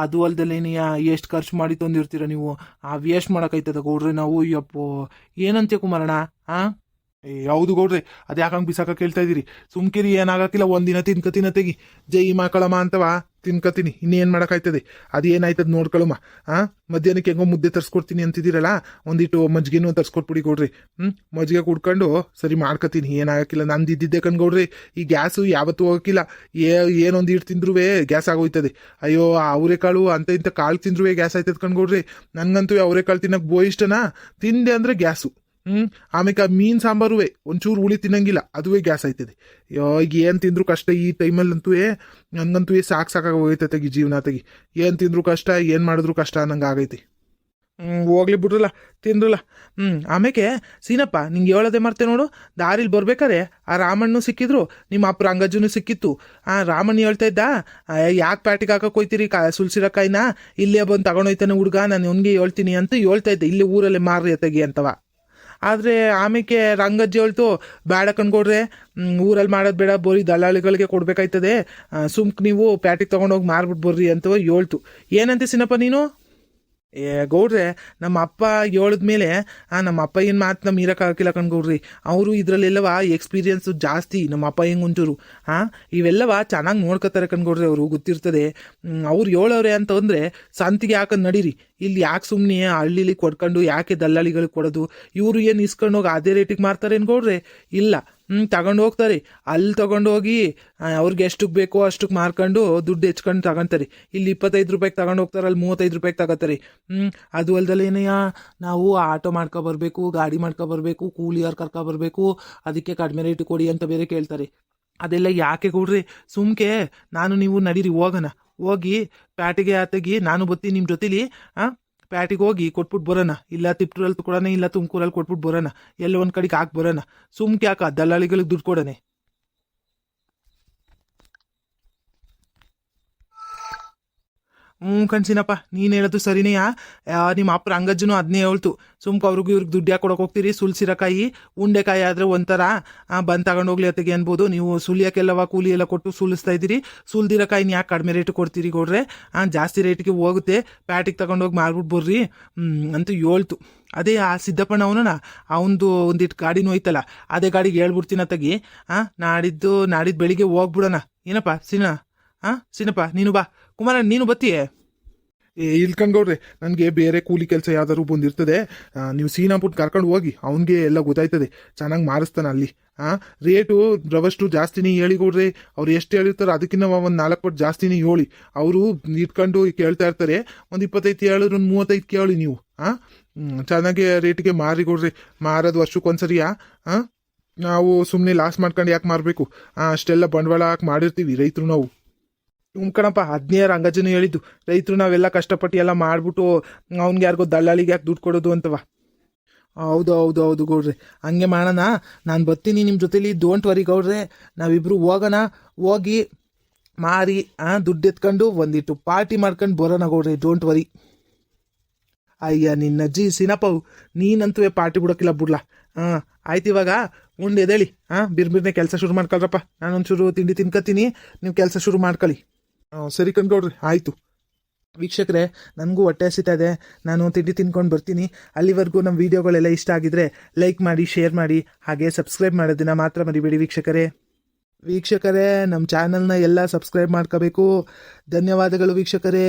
ಅದು ಅಲ್ದಲ್ಲೇನೆಯ ಎಷ್ಟು ಖರ್ಚು ಮಾಡಿ ತಂದಿರ್ತೀರ ನೀವು. ವೇಸ್ಟ್ ಮಾಡೋಕ್ಕಾಯ್ತದ ಗೌಡ್ರೆ ನಾವು? ಯಪ್ಪೋ, ಏನಂತೆ ಕುಮಾರಣ್ಣ? ಹೌದು ಗೌಡ್ರೆ, ಅದು ಯಾಕಂಗೆ ಬಿಸಾಕ ಕೇಳ್ತಾ ಇದ್ದೀರಿ? ಸುಮ್ಕಿರಿ, ಏನಾಗಕ್ಕಿಲ್ಲ. ಒಂದಿನ ತಿನ್ಕತಿನ ತೆಗಿ, ಜೈ ಮಾಕಳಮ್ಮ ಅಂತವ ತಿನ್ಕತೀನಿ. ಇನ್ನೇನು ಮಾಡೋಕ್ಕಾಯ್ತದೆ? ಅದೇನಾಯ್ತದ ನೋಡ್ಕೊಳಮ್ಮ. ಮಧ್ಯಾಹ್ನಕ್ಕೆ ಹೆಂಗೋ ಮುದ್ದೆ ತರಿಸ್ಕೊಡ್ತೀನಿ ಅಂತಿದ್ದೀರಲ್ಲ, ಒಂದಿಟ್ಟು ಮಜ್ಜಿಗೆನೂ ತರಿಸ್ಕೊಟ್ಬಿಡಿ ಗೌಡ್ರಿ. ಮಜ್ಜಿಗೆ ಕುಡ್ಕೊಂಡು ಸರಿ ಮಾಡ್ಕೊತೀನಿ, ಏನಾಗಕ್ಕಿಲ್ಲ. ನಂದು ಇದ್ದಿದ್ದೆ ಕಣ್ಗೌಡ್ರಿ, ಈ ಗ್ಯಾಸು ಯಾವತ್ತೂ ಹೋಗಕ್ಕಿಲ್ಲ. ಏನೊಂದು ಇಟ್ಟು ತಿಂದ್ರೂ ಗ್ಯಾಸ್ ಆಗೋಯ್ತದೆ. ಅಯ್ಯೋ, ಅವರೆಕಾಳು ಅಂತ ಇಂಥ ಕಾಳು ತಿಂದ್ರೂ ಗ್ಯಾಸ್ ಆಯ್ತದ ಕಣ್ಗೌಡ್ರಿ. ನನಗಂತೂ ಅವರೆಕಾಳು ತಿನ್ನಕ್ಕೆ ಬೋಯ್ ಇಷ್ಟನಾ. ತಿಂದೆ ಅಂದರೆ ಗ್ಯಾಸು. ಆಮೇಲೆ ಮೀನ್ ಸಾಂಬಾರುವೆ ಒಂಚೂರು ಹುಳಿ ತಿನ್ನಂಗಿಲ್ಲ, ಅದುವೇ ಗ್ಯಾಸ್ ಆಯ್ತದೆ. ಈಗ ಏನು ತಿಂದ್ರು ಕಷ್ಟ ಈ ಟೈಮಲ್ಲಂತೂ. ಹಂಗಂತೂ ಸಾಕಾಗಿ ಹೋಗೈತೆ ಈ ಜೀವನ ತೆಗಿ. ಏನು ತಿಂದ್ರು ಕಷ್ಟ, ಏನು ಮಾಡಿದ್ರು ಕಷ್ಟ ಅನ್ನಂಗೆ ಆಗೈತಿ. ಹೋಗ್ಲಿ ಬಿಡ್ರಲ್ಲ, ತಿಂದ್ರಲ್ಲ. ಆಮೇಲೆ ಸೀನಪ್ಪ, ನಿಂಗೆ ಹೇಳೋದೇ ಮರ್ತೆ ನೋಡು. ದಾರಿಲಿ ಬರ್ಬೇಕಾರೆ ಆ ರಾಮಣ್ಣು ಸಿಕ್ಕಿದ್ರು, ನಿಮ್ಮ ಅಪ್ಪ ರಂಗಜ್ಜನು ಸಿಕ್ಕಿತ್ತು. ರಾಮಣ್ಣ ಹೇಳ್ತಾ ಇದ್ದ, ಯಾಕೆ ಪ್ಯಾಟಿಗೆ ಹಾಕಕ್ಕೆ ಹೋಯ್ತೀರಿ ಸುಲ್ಸಿರೋ ಕಾಯಿನ, ಇಲ್ಲೇ ಬಂದು ತಗೊಂಡೋಯ್ತಾನೆ ಹುಡುಗ, ನಾನು ಅವ್ನಿಗೆ ಹೇಳ್ತೀನಿ ಅಂತ ಹೇಳ್ತಾ ಇದ್ದೆ. ಇಲ್ಲೇ ಊರಲ್ಲೇ ಮಾರ್ರಿ ತೆಗಿ ಅಂತವ. ಆದರೆ ಆಮೇಲೆ ರಂಗಜ್ಜಿ ಹೇಳ್ತು, ಬೇಡ ಕಣ್ಕೊಡ್ರೆ, ಊರಲ್ಲಿ ಮಾಡೋದು ಬೇಡ, ಬೋರಿ ದಲ್ಲಾಳಿಗಳಿಗೆ ಕೊಡ್ಬೇಕಾಯ್ತದೆ, ಸುಮ್ಕ್ ನೀವು ಪ್ಯಾಟಿಗೆ ತೊಗೊಂಡೋಗಿ ಮಾರ್ಬಿಟ್ಟು ಬರ್ರಿ ಅಂತ ಹೇಳ್ತು. ಏನಂತೆ ಸಿನಪ್ಪ ನೀನು? ಗೌಡ್ರೆ, ನಮ್ಮ ಅಪ್ಪ ಹೇಳಿದ್ಮೇಲೆ ನಮ್ಮ ಅಪ್ಪ ಏನು ಮಾತು ನಮ್ಮ ಇರೋಕ್ಕಾಗಿಲ್ಲ ಕಣ್ಗೌಡ್ರಿ. ಅವರು ಇದರಲ್ಲೆಲ್ಲವ ಎಕ್ಸ್ಪೀರಿಯನ್ಸು ಜಾಸ್ತಿ. ನಮ್ಮ ಅಪ್ಪ ಹೆಂಗೆ ಒಂಚೂರು ಇವೆಲ್ಲವ ಚೆನ್ನಾಗಿ ನೋಡ್ಕೋತಾರೆ ಕಣ್ಗೌಡ್ರಿ, ಅವರು ಗೊತ್ತಿರ್ತದೆ. ಅವ್ರು ಹೇಳೋರೆ ಅಂತಂದರೆ ಸಂತಿಗೆ ಹಾಕೊಂಡು ನಡೀರಿ. ಇಲ್ಲಿ ಯಾಕೆ ಸುಮ್ಮನೆ ಹಳ್ಳಿಲಿ ಕೊಡ್ಕೊಂಡು ಯಾಕೆ ದಲ್ಲಾಳಿಗಳಿಗೆ ಕೊಡೋದು? ಇವರು ಏನು ಇಸ್ಕೊಂಡು ಹೋಗಿ ಅದೇ ರೇಟಿಗೆ ಮಾರ್ತಾರೆ ಅನ್ಕೊಡ್ರೆ? ಇಲ್ಲ, ತಗೊಂಡು ಹೋಗ್ತಾರೆ. ಅಲ್ಲಿ ತಗೊಂಡೋಗಿ ಅವ್ರಿಗೆ ಎಷ್ಟಕ್ಕೆ ಬೇಕೋ ಅಷ್ಟಕ್ಕೆ ಮಾರ್ಕೊಂಡು ದುಡ್ಡು ಹೆಚ್ಕೊಂಡು ತಗೊತಾರೆ. ಇಲ್ಲಿ 25 ರೂಪಾಯಿಗೆ ತಗೊಂಡು ಹೋಗ್ತಾರೆ, ಅಲ್ಲಿ 35 ರೂಪಾಯಿಗೆ ತಗೋತಾರೆ. ಅದು ಅಲ್ದಲ್ಲೇನೆಯ ನಾವು ಆಟೋ ಮಾಡ್ಕೊಬರ್ಬೇಕು, ಗಾಡಿ ಮಾಡ್ಕೊಬರ್ಬೇಕು, ಕೂಲಿಯವ್ರು ಕರ್ಕೊಬರ್ಬೇಕು, ಅದಕ್ಕೆ ಕಡಿಮೆ ರೇಟ್ ಕೊಡಿ ಅಂತ ಬೇರೆ ಕೇಳ್ತಾರೆ. ಅದೆಲ್ಲ ಯಾಕೆ ಕೊಡ್ರಿ? ಸುಮ್ಕೆ ನಾನು ನೀವು ನಡೀರಿ, ಹೋಗೋಣ. ಹೋಗಿ ಪ್ಯಾಟಿಗೆ ಆತಗಿ ನಾನು ಬರ್ತೀನಿ ನಿಮ್ಮ ಜೊತೆಲಿ. ಪ್ಯಾಟಿಗೆ ಹೋಗಿ ಕೊಟ್ಬಿಟ್ಟು ಬರೋಣ. ಇಲ್ಲ ತಿಪ್ಟೂರಲ್ಲಿ ಕೊಡೋಣ, ಇಲ್ಲ ತುಮಕೂರಲ್ಲಿ ಕೊಟ್ಬಿಟ್ಟು ಬರೋಣ. ಎಲ್ಲ ಒಂದು ಕಡೆಗೆ ಹಾಕಿ ಬರೋಣ. ಸುಮ್ಕೆ ಯಾಕೆ ದಲ್ಲಾಳಿಗಳಿಗೆ ದುಡ್ಡು ಕೊಡೋಣ? ಕಣ್ಸಿನಪ್ಪ, ನೀನು ಹೇಳೋದು ಸರಿನೇಯಾ. ನಿಮ್ಮ ಅಪ್ಪ ರಂಗಜ್ಜನು ಅದನ್ನೇ ಹೇಳ್ತು. ಸುಮ್ಕೆ ಅವ್ರಿಗೂ ಇವ್ರಿಗೆ ದುಡ್ಡು ಯಾಕೆ ಕೊಡೋಕೆ ಹೋಗ್ತೀರಿ? ಸುಲ್ಸಿರಕಾಯಿ ಉಂಡೆಕಾಯಿ ಆದರೆ ಒಂಥರ ಬಂದು ತಗೊಂಡೋಗ್ಲಿ ಅತ್ತಿಗೆ ಅನ್ಬೋದು. ನೀವು ಸುಲಿಯೋಕ್ಕೆಲ್ಲವ ಕೂಲಿ ಎಲ್ಲ ಕೊಟ್ಟು ಸುಲಿಸ್ತಾ ಇದ್ದೀರಿ. ಸುಲ್ದಿರಕಾಯಿನ ಯಾಕೆ ಕಡಿಮೆ ರೇಟ್ ಕೊಡ್ತೀರಿ ಗೌಡ್ರೆ? ಜಾಸ್ತಿ ರೇಟಿಗೆ ಹೋಗುತ್ತೆ, ಪ್ಯಾಟಿಗೆ ತಗೊಂಡೋಗಿ ಮಾರ್ಬಿಟ್ಟು ಬರ್ರಿ ಅಂತೂ ಹೇಳ್ತು. ಅದೇ ಆ ಸಿದ್ದಪ್ಪಣ್ಣ ಅವನದು ಒಂದಿಟ್ಟು ಗಾಡಿನೂ ಐತಲ್ಲ, ಅದೇ ಗಾಡಿಗೆ ಹೇಳ್ಬಿಡ್ತೀನಿ ಅತ್ತಾಗಿ. ನಾಡಿದ್ದು ಬೆಳಿಗ್ಗೆ ಹೋಗ್ಬಿಡೋಣ. ಏನಪ್ಪ ಸಿನಪ್ಪ, ನೀನು ಬಾ. ಕುಮಾರ, ನೀನು ಬತ್ತೀಯೇ? ಇಲ್ಕಂಡ್ಗೌಡ್ರೆ, ನನಗೆ ಬೇರೆ ಕೂಲಿ ಕೆಲಸ ಯಾವ್ದಾದ್ರು ಬಂದಿರ್ತದೆ. ನೀವು ಸೀನಾಪುಟ್ಟು ಕರ್ಕೊಂಡು ಹೋಗಿ, ಅವನಿಗೆ ಎಲ್ಲ ಗೊತ್ತಾಯ್ತದೆ, ಚೆನ್ನಾಗಿ ಮಾರಿಸ್ತಾನೆ ಅಲ್ಲಿ. ರೇಟು ರವಷ್ಟು ಜಾಸ್ತಿನೇ ಹೇಳಿ ಗೌಡ್ರೆ. ಅವ್ರು ಎಷ್ಟು ಹೇಳಿರ್ತಾರೆ ಅದಕ್ಕಿಂತ ಒಂದು 4 ಪಟ್ಟು ಜಾಸ್ತಿನೇ ಹೇಳಿ. ಅವರು ಇಟ್ಕೊಂಡು ಕೇಳ್ತಾ ಇರ್ತಾರೆ. ಒಂದು 25 ಹೇಳಿದ್ರು, ಒಂದು 35 ಕೇಳಿ ನೀವು. ಚೆನ್ನಾಗಿ ರೇಟಿಗೆ ಮಾರಿ ಕೊಡ್ರಿ. ಮಾರೋದು ವರ್ಷಕ್ಕೊಂದ್ಸರಿಯಾ? ನಾವು ಸುಮ್ಮನೆ ಲಾಸ್ ಮಾಡ್ಕೊಂಡು ಯಾಕೆ ಮಾರಬೇಕು? ಅಷ್ಟೆಲ್ಲ ಬಂಡವಾಳ ಹಾಕಿ ಮಾಡಿರ್ತೀವಿ ರೈತರು ನಾವು. ಕಣಪ್ಪ, 15 ರಂಗಜ್ಜನು ಹೇಳಿದ್ದು, ರೈತರು ನಾವೆಲ್ಲ ಕಷ್ಟಪಟ್ಟು ಎಲ್ಲ ಮಾಡಿಬಿಟ್ಟು ಅವ್ನಿಗೆ ಯಾರಿಗೋ ದಲ್ಲಾಳಿಗೆ ಯಾಕೆ ದುಡ್ಡು ಕೊಡೋದು ಅಂತವ. ಹೌದು ಹೌದು ಹೌದು ಗೌಡ್ರೆ, ಹಂಗೆ ಮಾಡೋಣ. ನಾನು ಬರ್ತೀನಿ ನಿಮ್ಮ ಜೊತೆಲಿ, ಡೋಂಟ್ ವರಿ ಗೌಡ್ರೆ. ನಾವಿಬ್ರು ಹೋಗೋಣ, ಹೋಗಿ ಮಾರಿ ದುಡ್ಡು ಎತ್ಕೊಂಡು ಒಂದಿಟ್ಟು ಪಾರ್ಟಿ ಮಾಡ್ಕೊಂಡು ಬರೋಣ ಗೌಡ್ರೆ, ಡೋಂಟ್ ವರಿ. ಅಯ್ಯ ನಿನ್ನಜ್ಜಿ ಸಿನಪ್ಪವು, ನೀನಂತೂ ಪಾರ್ಟಿ ಬಿಡೋಕ್ಕಿಲ್ಲ ಬಿಡ್ಲಾ. ಆಯ್ತು, ಇವಾಗ ಉಂಡು ಎದೇಳಿ ಬಿರ್ಬಿರ್ನೆ ಕೆಲಸ ಶುರು ಮಾಡ್ಕೊಳ್ರಪ್ಪ. ನಾನೊಂಚೂರು ತಿಂಡಿ ತಿನ್ಕತ್ತೀನಿ, ನೀವು ಕೆಲಸ ಶುರು ಮಾಡ್ಕೊಳ್ಳಿ. ಸರಿ ಕಣ್ಗೌಡ್ರಿ, ಆಯಿತು. ವೀಕ್ಷಕರೇ, ನನಗೂ ಹೊಟ್ಟೆ ಹಸಿತಾ ಇದೆ, ನಾನು ತಿಂಡಿ ತಿನ್ಕೊಂಡು ಬರ್ತೀನಿ. ಅಲ್ಲಿವರೆಗೂ ನಮ್ಮ ವೀಡಿಯೋಗಳೆಲ್ಲ ಇಷ್ಟ ಆಗಿದ್ರೆ ಲೈಕ್ ಮಾಡಿ, ಶೇರ್ ಮಾಡಿ, ಹಾಗೆ ಸಬ್ಸ್ಕ್ರೈಬ್ ಮಾಡೋದನ್ನ ಮಾತ್ರ ಮರಿಬೇಡಿ ವೀಕ್ಷಕರೇ. ನಮ್ಮ ಚಾನಲ್ನ ಎಲ್ಲ ಸಬ್ಸ್ಕ್ರೈಬ್ ಮಾಡ್ಕೋಬೇಕು. ಧನ್ಯವಾದಗಳು ವೀಕ್ಷಕರೇ.